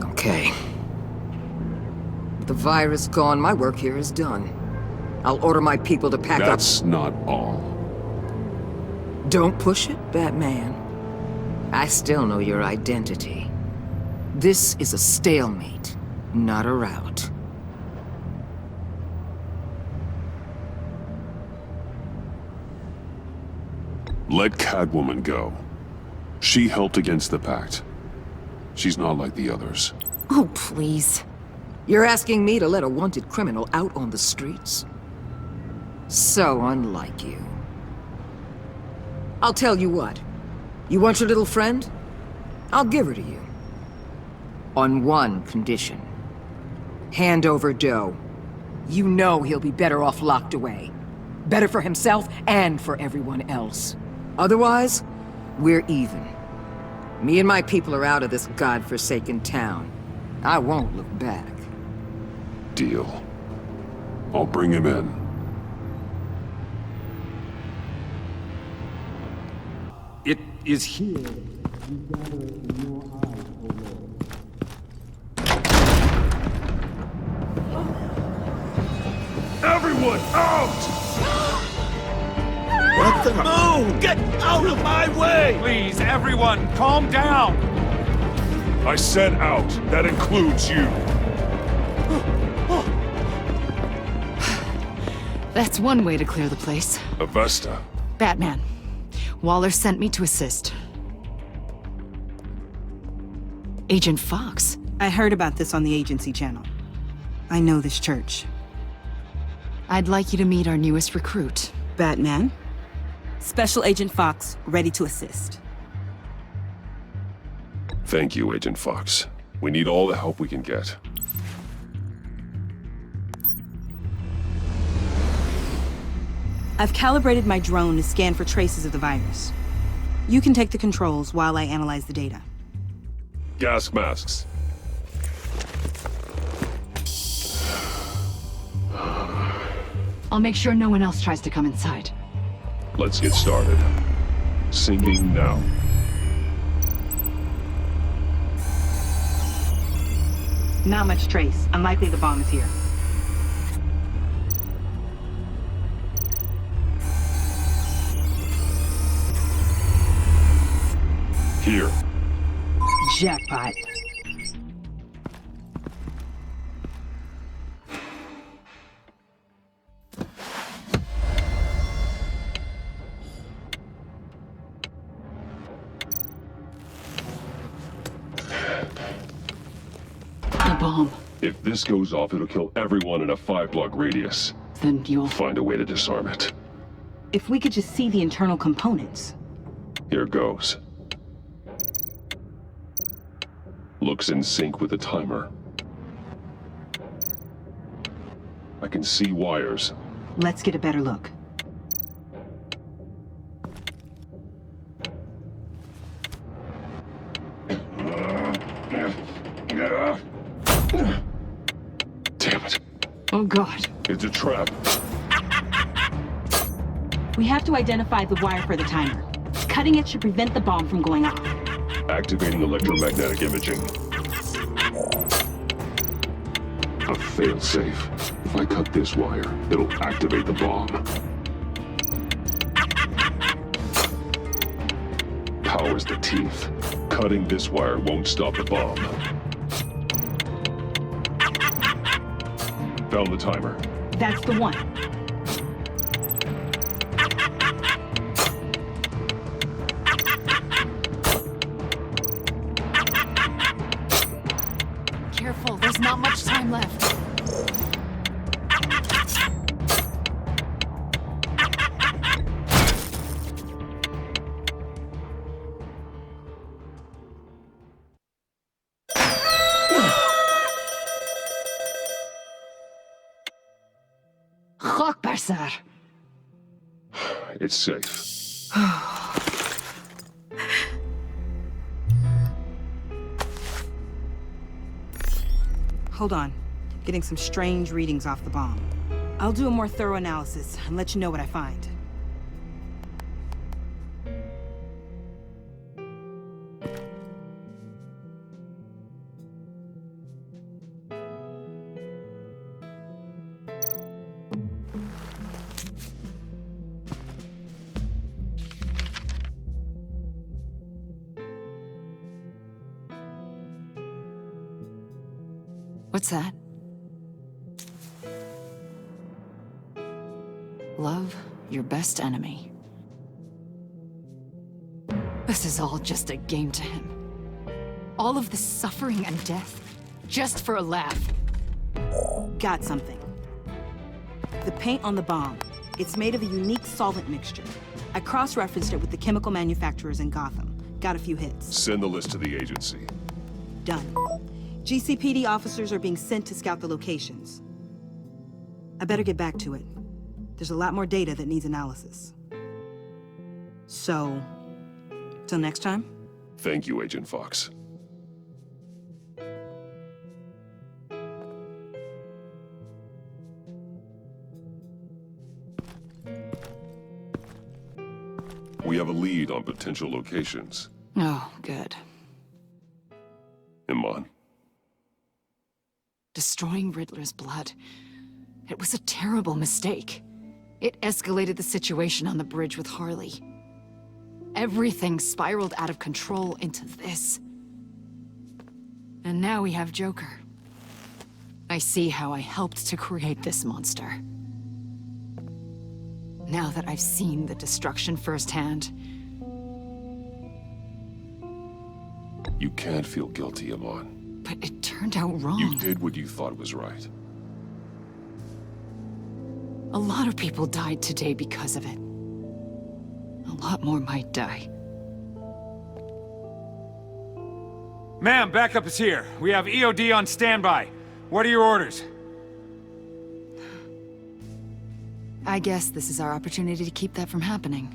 Okay. With the virus gone, my work here is done. I'll order my people to pack up. That's not all. Don't push it, Batman. I still know your identity. This is a stalemate, not a rout. Let Catwoman go. She helped against the Pact. She's not like the others. Oh, please. You're asking me to let a wanted criminal out on the streets? So unlike you. I'll tell you what. You want your little friend? I'll give her to you. On one condition. Hand over Doe. You know he'll be better off locked away. Better for himself and for everyone else. Otherwise, we're even. Me and my people are out of this godforsaken town. I won't look back. Deal. I'll bring him in. It is here. Everyone! Everyone out! What the? Move! Get out of my way! Please, everyone, calm down! I said out. That includes you. That's one way to clear the place. Avesta. Batman. Waller sent me to assist. Agent Fox. I heard about this on the agency channel. I know this church. I'd like you to meet our newest recruit. Batman? Special Agent Fox, ready to assist. Thank you, Agent Fox. We need all the help we can get. I've calibrated my drone to scan for traces of the virus. You can take the controls while I analyze the data. Gas masks. I'll make sure no one else tries to come inside. Let's get started. Syncing now. Not much trace. Unlikely the bomb is here. Here. Jackpot. The bomb. If this goes off, it'll kill everyone in a 5-block radius. Then you'll Find a way to disarm it. If we could just see the internal components. Here goes. Looks in sync with the timer. I can see wires. Let's get a better look. Damn it. Oh God. It's a trap. We have to identify the wire for the timer. Cutting it should prevent the bomb from going off. Activating electromagnetic imaging. A fail-safe. If I cut this wire, it'll activate the bomb. Power's the teeth. Cutting this wire won't stop the bomb. Found the timer. That's the one. Careful, there's not much time left. Sir. It's safe. Hold on. Getting some strange readings off the bomb. I'll do a more thorough analysis and let you know what I find. What's that? Love your best enemy. This is all just a game to him. All of this suffering and death, just for a laugh. Got something. The paint on the bomb. It's made of a unique solvent mixture. I cross-referenced it with the chemical manufacturers in Gotham. Got a few hits. Send the list to the agency. Done. GCPD officers are being sent to scout the locations. I better get back to it. There's a lot more data that needs analysis. So, till next time? Thank you, Agent Fox. We have a lead on potential locations. Oh, good. Iman. Destroying Riddler's blood. It was a terrible mistake. It escalated the situation on the bridge with Harley. Everything spiraled out of control into this. And now we have Joker. I see how I helped to create this monster. Now that I've seen the destruction firsthand, You can't feel guilty, Amon. but it turned out wrong. You did what you thought was right. A lot of people died today because of it. A lot more might die. Ma'am, backup is here. We have EOD on standby. What are your orders? I guess this is our opportunity to keep that from happening.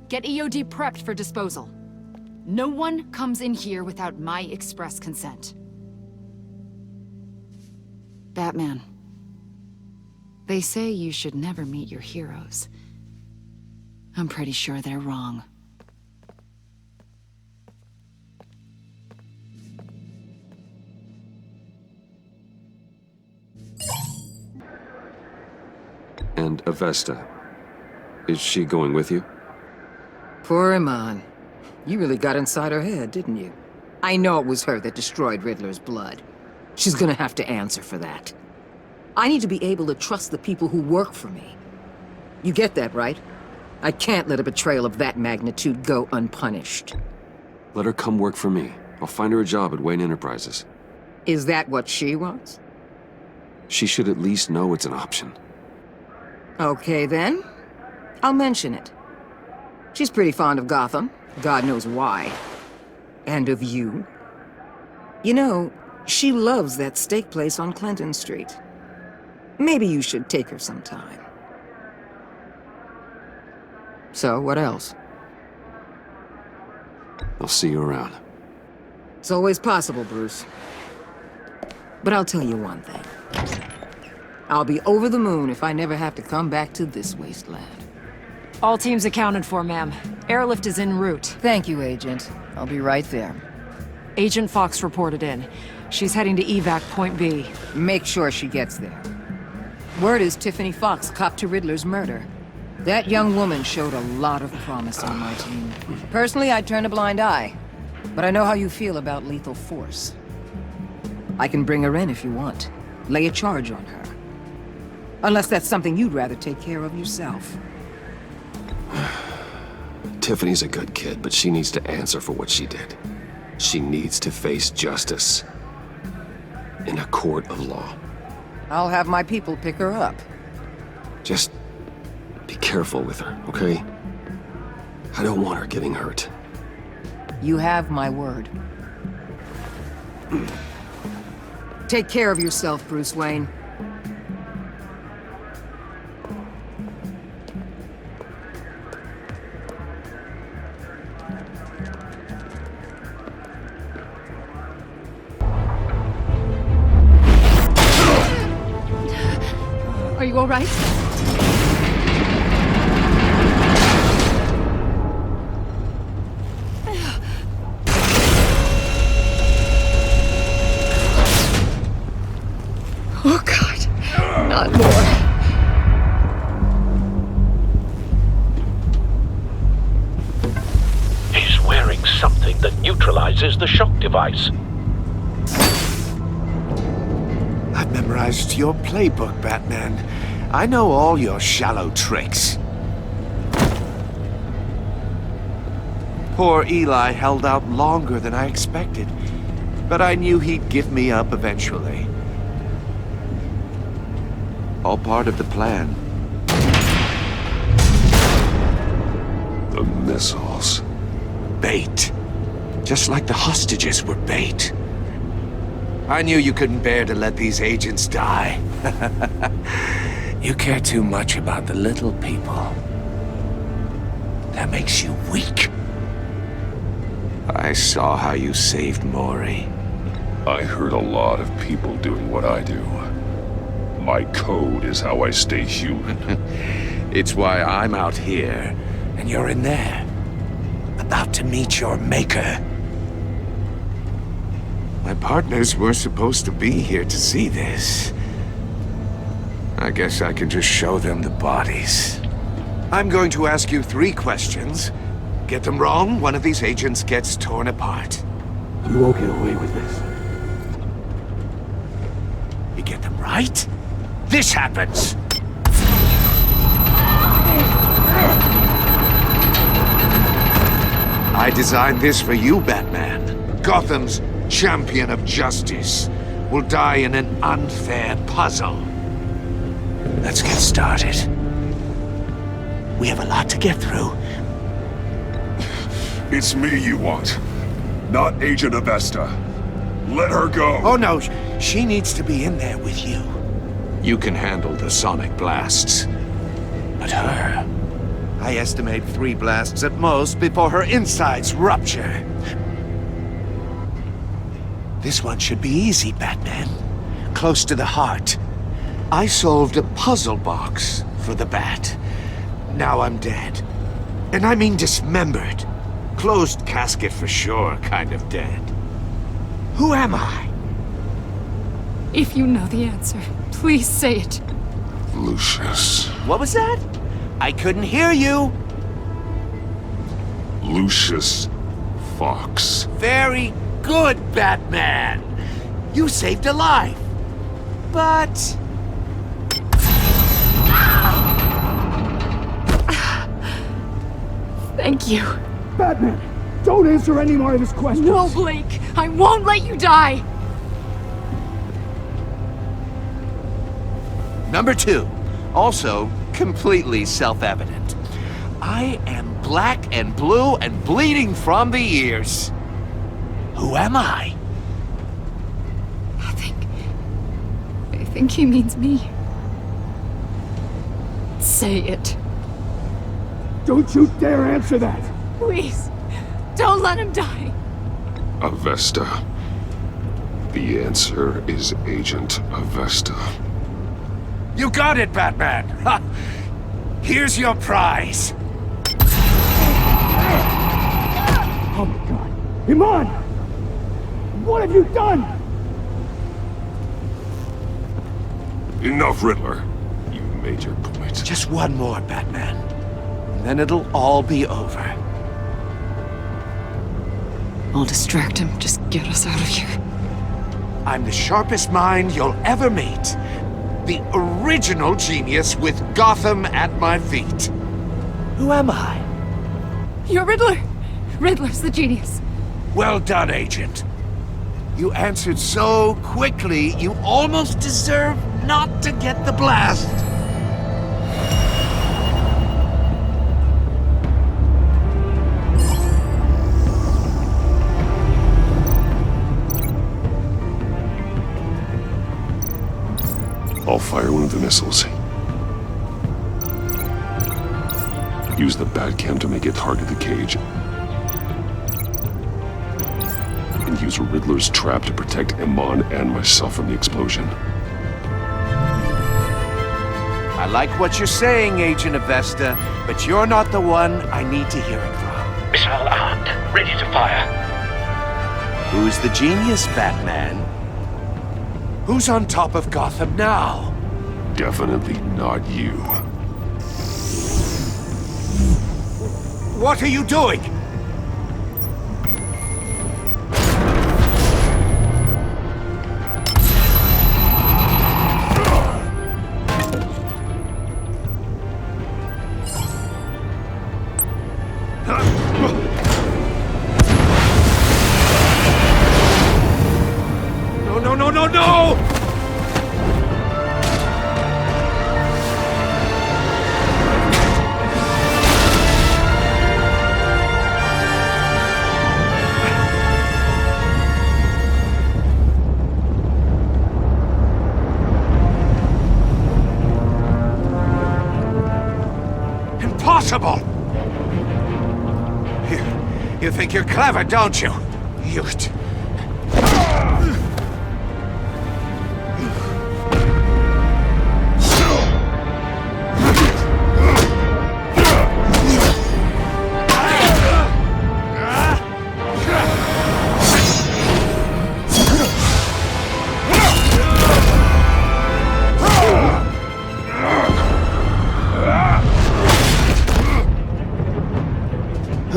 Get EOD prepped for disposal. No one comes in here without my express consent. Batman. They say you should never meet your heroes. I'm pretty sure they're wrong. And Avesta. Is she going with you? Poor Iman. You really got inside her head, didn't you? I know it was her that destroyed Riddler's blood. She's gonna have to answer for that. I need to be able to trust the people who work for me. You get that, right? I can't let a betrayal of that magnitude go unpunished. Let her come work for me. I'll find her a job at Wayne Enterprises. Is that what she wants? She should at least know it's an option. Okay, then. I'll mention it. She's pretty fond of Gotham. God knows why. And of you. You know, she loves that steak place on Clinton Street. Maybe you should take her sometime. So, what else? I'll see you around. It's always possible, Bruce. But I'll tell you one thing. I'll be over the moon if I never have to come back to this wasteland. All teams accounted for, ma'am. Airlift is en route. Thank you, Agent. I'll be right there. Agent Fox reported in. She's heading to evac Point B. Make sure she gets there. Word is Tiffany Fox copped to Riddler's murder. That young woman showed a lot of promise on my team. Personally, I'd turn a blind eye. But I know how you feel about lethal force. I can bring her in if you want. Lay a charge on her. Unless that's something you'd rather take care of yourself. Tiffany's a good kid, but she needs to answer for what she did. She needs to face justice. In a court of law. I'll have my people pick her up. Just be careful with her, okay? I don't want her getting hurt. You have my word. Take care of yourself, Bruce Wayne. Are you all right? Oh, God. Not more. He's wearing something that neutralizes the shock device. I've memorized your playbook, Batman. I know all your shallow tricks. Poor Eli held out longer than I expected, but I knew he'd give me up eventually. All part of the plan. The missiles. Bait. Just like the hostages were bait. I knew you couldn't bear to let these agents die. You care too much about the little people. That makes you weak. I saw how you saved Maury. I heard a lot of people doing what I do. My code is how I stay human. It's why I'm out here, and you're in there. About to meet your maker. My partners were supposed to be here to see this. I guess I can just show them the bodies. I'm going to ask you 3 questions. Get them wrong, one of these agents gets torn apart. You won't get away with this. You get them right, this happens! I designed this for you, Batman. Gotham's champion of justice will die in an unfair puzzle. Let's get started. We have a lot to get through. It's me you want, not Agent Avesta. Let her go. Oh no, she needs to be in there with you. You can handle the sonic blasts. But her... I estimate 3 blasts at most before her insides rupture. This one should be easy, Batman. Close to the heart. I solved a puzzle box for the Bat. Now I'm dead. And I mean dismembered. Closed casket for sure, kind of dead. Who am I? If you know the answer, please say it. Lucius. What was that? I couldn't hear you. Lucius Fox. Very good, Batman. You saved a life. But... Thank you. Batman, don't answer any more of his questions. No, Blake. I won't let you die. Number 2. Also, completely self-evident. I am black and blue and bleeding from the ears. Who am I? I think he means me. Say it. Don't you dare answer that! Please, don't let him die. Avesta. The answer is Agent Avesta. You got it, Batman! Ha! Here's your prize! Oh my god! Iman! What have you done? Enough, Riddler. You made your point. Just one more, Batman. And then it'll all be over. I'll distract him. Just get us out of here. I'm the sharpest mind you'll ever meet. The original genius with Gotham at my feet. Who am I? You're Riddler. Riddler's the genius. Well done, Agent. You answered so quickly, you almost deserve not to get the blast. I'll fire one of the missiles. Use the Batcam to make it target the cage. And use Riddler's trap to protect Iman and myself from the explosion. I like what you're saying, Agent Avesta, but you're not the one I need to hear it from. Missile armed, ready to fire. Who's the genius, Batman? Who's on top of Gotham now? Definitely not you. What are you doing? No! Impossible! You think you're clever, don't you? You...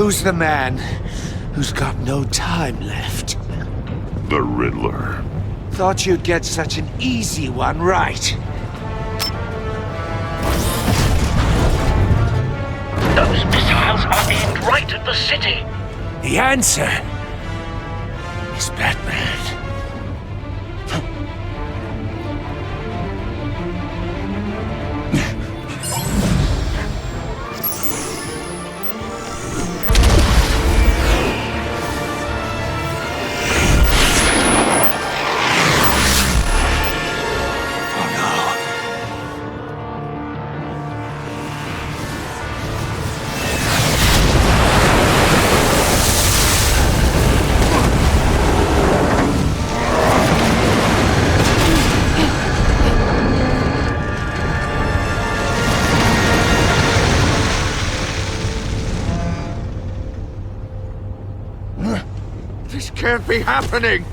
Who's the man who's got no time left? The Riddler. Thought you'd get such an easy one right. Those missiles are aimed right at the city. The answer is Batman. This can't be happening!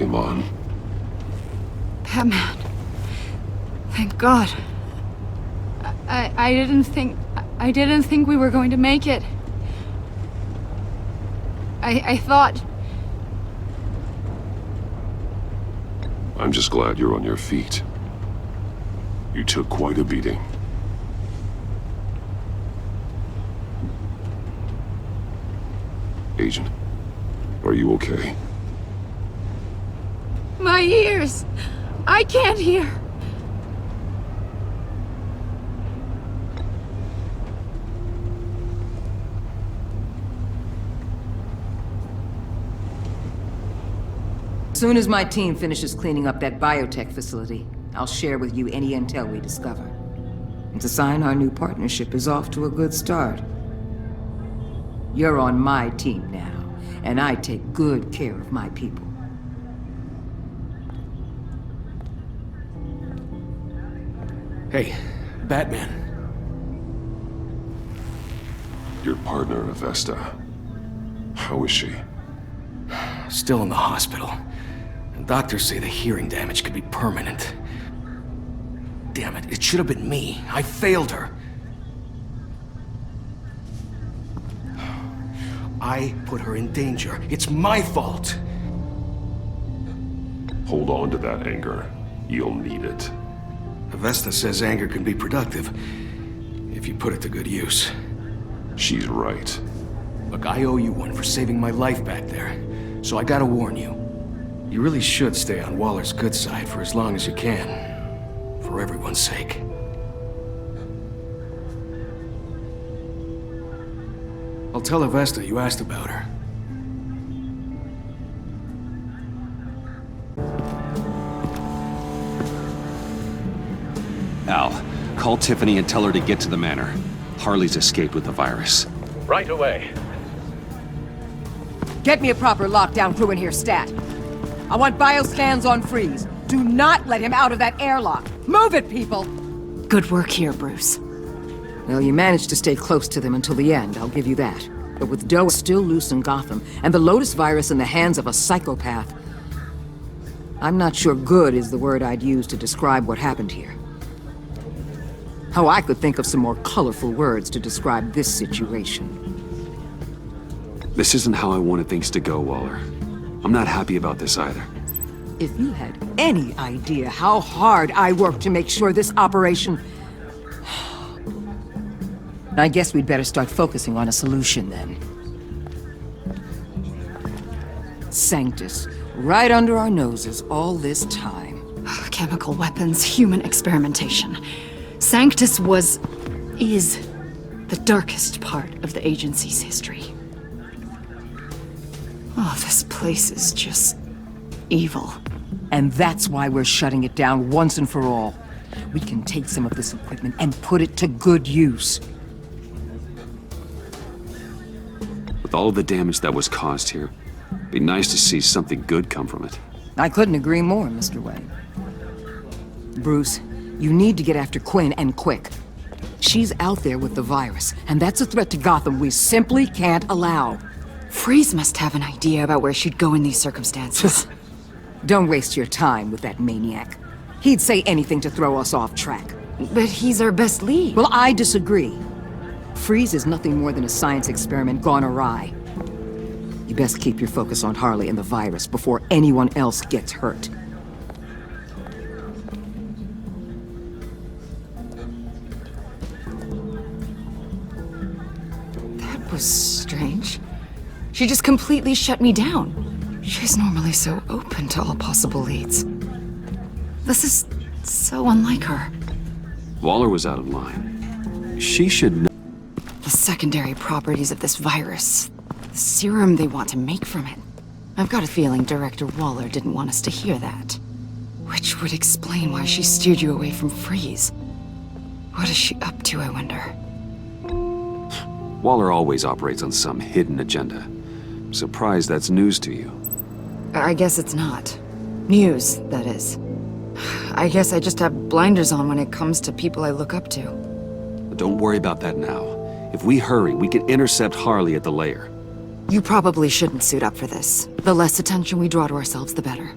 Iman. Batman. Thank God. I didn't think we were going to make it. I thought... I'm just glad you're on your feet. You took quite a beating. Agent, are you okay? My ears! I can't hear! As soon as my team finishes cleaning up that biotech facility, I'll share with you any intel we discover. It's a sign our new partnership is off to a good start. You're on my team now, and I take good care of my people. Hey, Batman. Your partner, Avesta. How is she? Still in the hospital. And doctors say the hearing damage could be permanent. Damn it, it should have been me. I failed her. I put her in danger. It's my fault. Hold on to that anger. You'll need it. Avesta says anger can be productive, if you put it to good use. She's right. Look, I owe you one for saving my life back there, so I gotta warn you. You really should stay on Waller's good side for as long as you can. For everyone's sake. I'll tell Avesta you asked about her. Al, call Tiffany and tell her to get to the manor. Harley's escaped with the virus. Right away. Get me a proper lockdown crew in here, stat. I want bioscans on freeze. Do not let him out of that airlock. Move it, people! Good work here, Bruce. Well, you managed to stay close to them until the end, I'll give you that. But with Doe still loose in Gotham, and the Lotus virus in the hands of a psychopath, I'm not sure good is the word I'd use to describe what happened here. Oh, I could think of some more colorful words to describe this situation. This isn't how I wanted things to go, Waller. I'm not happy about this either. If you had any idea how hard I worked to make sure this operation... I guess we'd better start focusing on a solution then. Sanctus, right under our noses all this time. Chemical weapons, human experimentation. Sanctus is the darkest part of the agency's history. Oh, this place is just evil. And that's why we're shutting it down once and for all. We can take some of this equipment and put it to good use. But With all of the damage that was caused here, it'd be nice to see something good come from it. I couldn't agree more, Mr. Wayne. Bruce, you need to get after Quinn, and quick. She's out there with the virus, and that's a threat to Gotham we simply can't allow. Freeze must have an idea about where she'd go in these circumstances. Don't waste your time with that maniac. He'd say anything to throw us off track. But he's our best lead. Well, I disagree. Freeze is nothing more than a science experiment gone awry. You best keep your focus on Harley and the virus before anyone else gets hurt. That was strange. She just completely shut me down. She's normally so open to all possible leads. This is so unlike her. Waller was out of line. She should know. The secondary properties of this virus. The serum they want to make from it. I've got a feeling Director Waller didn't want us to hear that. Which would explain why she steered you away from Freeze. What is she up to, I wonder? Waller always operates on some hidden agenda. I'm surprised that's news to you. I guess it's not. News, that is. I guess I just have blinders on when it comes to people I look up to. But don't worry about that now. If we hurry, we can intercept Harley at the lair. You probably shouldn't suit up for this. The less attention we draw to ourselves, the better.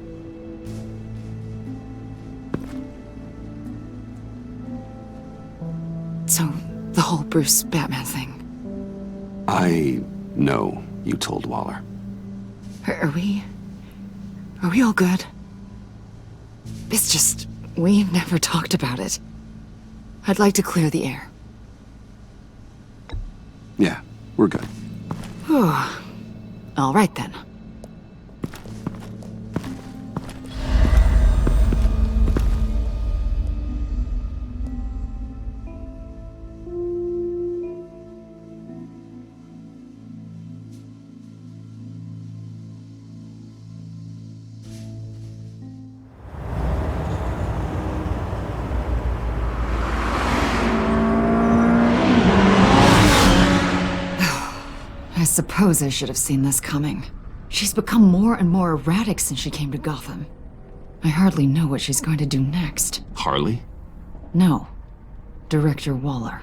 So, the whole Bruce Batman thing. I know you told Waller. Are we all good? It's just, we never talked about it. I'd like to clear the air. Yeah, we're good. Whew. All right then. I suppose I should have seen this coming. She's become more and more erratic since she came to Gotham. I hardly know what she's going to do next. Harley? No. Director Waller.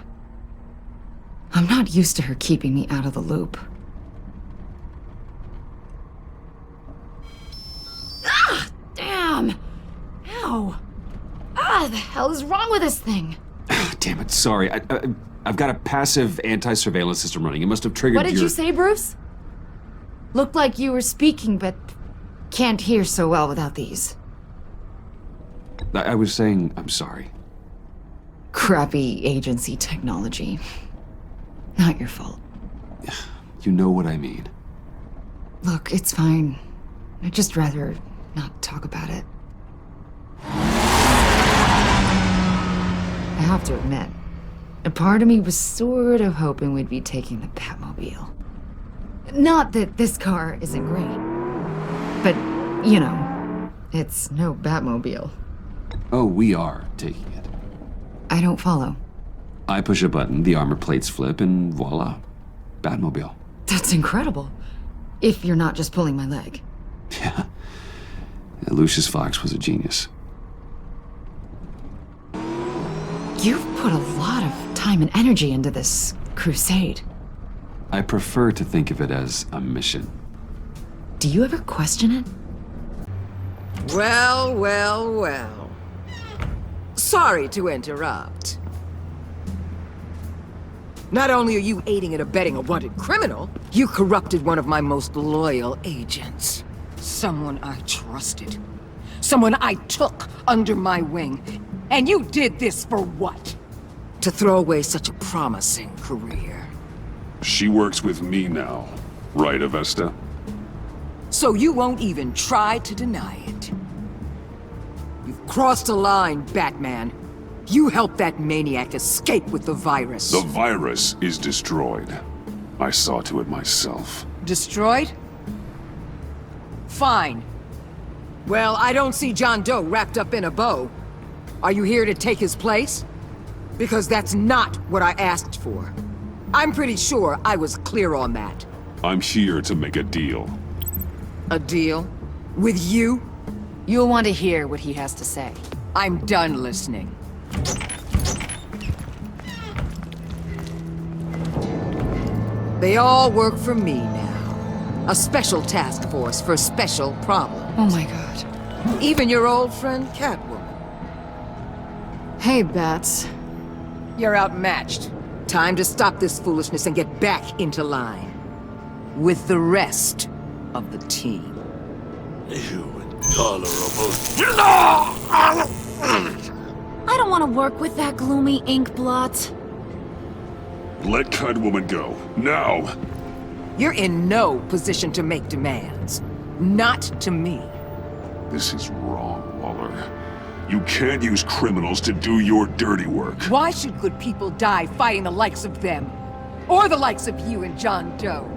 I'm not used to her keeping me out of the loop. Ah! Damn! Ow! Ah, the hell is wrong with this thing? Damn it, sorry. I've got a passive anti-surveillance system running. It must have triggered What did you say, Bruce? Looked like you were speaking, but can't hear so well without these. I was saying I'm sorry. Crappy agency technology. Not your fault. You know what I mean. Look, it's fine. I'd just rather not talk about it. I have to admit, a part of me was sort of hoping we'd be taking the Batmobile. Not that this car isn't great, but, you know, it's no Batmobile. Oh, we are taking it. I don't follow. I push a button, the armor plates flip, and voila. Batmobile. That's incredible. If you're not just pulling my leg. Yeah. Lucius Fox was a genius. You've put a lot of time and energy into this crusade. I prefer to think of it as a mission. Do you ever question it? Well, well, well. Sorry to interrupt. Not only are you aiding and abetting a wanted criminal, you corrupted one of my most loyal agents. Someone I trusted. Someone I took under my wing. And you did this for what? To throw away such a promising career. She works with me now, right, Avesta? So you won't even try to deny it. You've crossed a line, Batman. You helped that maniac escape with the virus. The virus is destroyed. I saw to it myself. Destroyed? Fine. Well, I don't see John Doe wrapped up in a bow. Are you here to take his place? Because that's not what I asked for. I'm pretty sure I was clear on that. I'm here to make a deal. A deal? With you? You'll want to hear what he has to say. I'm done listening. They all work for me now. A special task force for special problems. Oh my god. Even your old friend Catwoman. Hey, Bats. You're outmatched. Time to stop this foolishness and get back into line. With the rest of the team. You intolerable... I don't want to work with that gloomy ink blot. Let Catwoman go, now! You're in no position to make demands. Not to me. This is wrong, Waller. You can't use criminals to do your dirty work. Why should good people die fighting the likes of them? Or the likes of you and John Doe?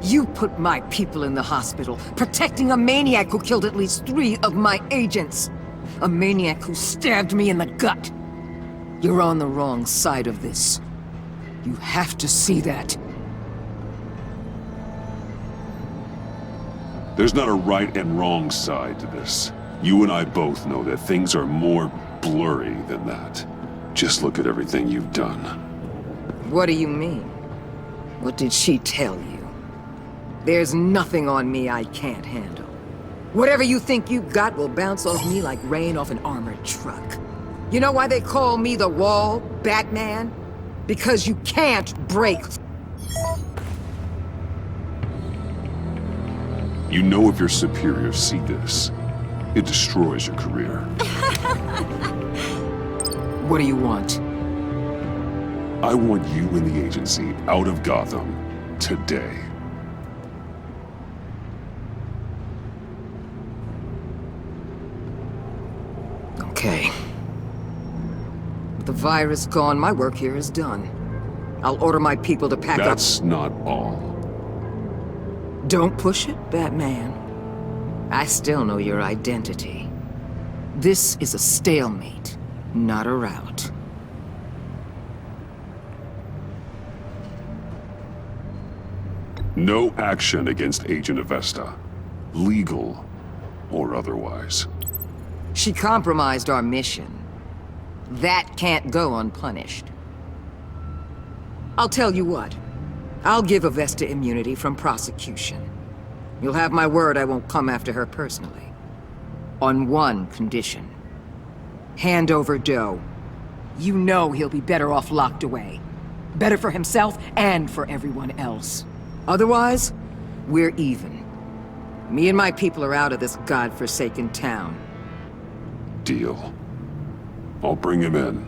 You put my people in the hospital, protecting a maniac who killed at least 3 of my agents. A maniac who stabbed me in the gut. You're on the wrong side of this. You have to see that. There's not a right and wrong side to this. You and I both know that things are more blurry than that. Just look at everything you've done. What do you mean? What did she tell you? There's nothing on me I can't handle. Whatever you think you've got will bounce off me like rain off an armored truck. You know why they call me the Wall, Batman? Because you can't break. You know if your superiors see this, it destroys your career. What do you want? I want you and the agency out of Gotham today. Okay. With the virus gone, my work here is done. I'll order my people to pack up. That's not all. Don't push it, Batman. I still know your identity. This is a stalemate, not a rout. No action against Agent Avesta, legal or otherwise. She compromised our mission. That can't go unpunished. I'll tell you what. I'll give Avesta immunity from prosecution. You'll have my word I won't come after her personally. On one condition. Hand over Doe. You know he'll be better off locked away. Better for himself and for everyone else. Otherwise, we're even. Me and my people are out of this godforsaken town. Deal. I'll bring him in.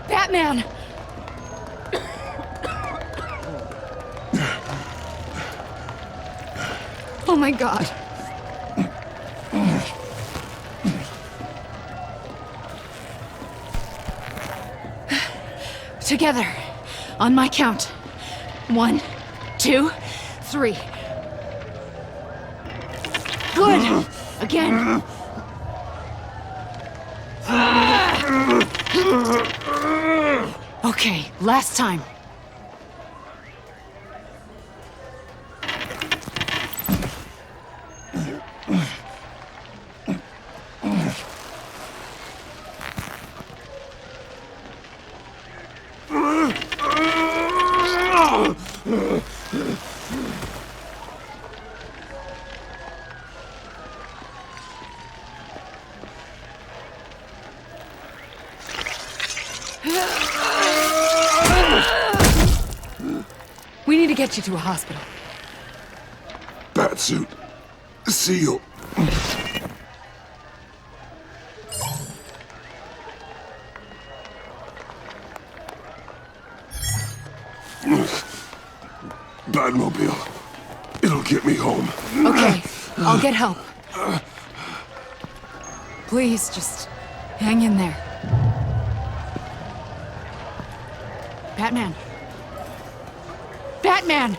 Batman! Oh my god. Together, on my count. 1, 2, 3. Good! Again! Okay, last time. We need to get you to a hospital. Batsuit. Seal. Batmobile. It'll get me home. Okay, I'll get help. Please, just hang in there. Batman! Batman!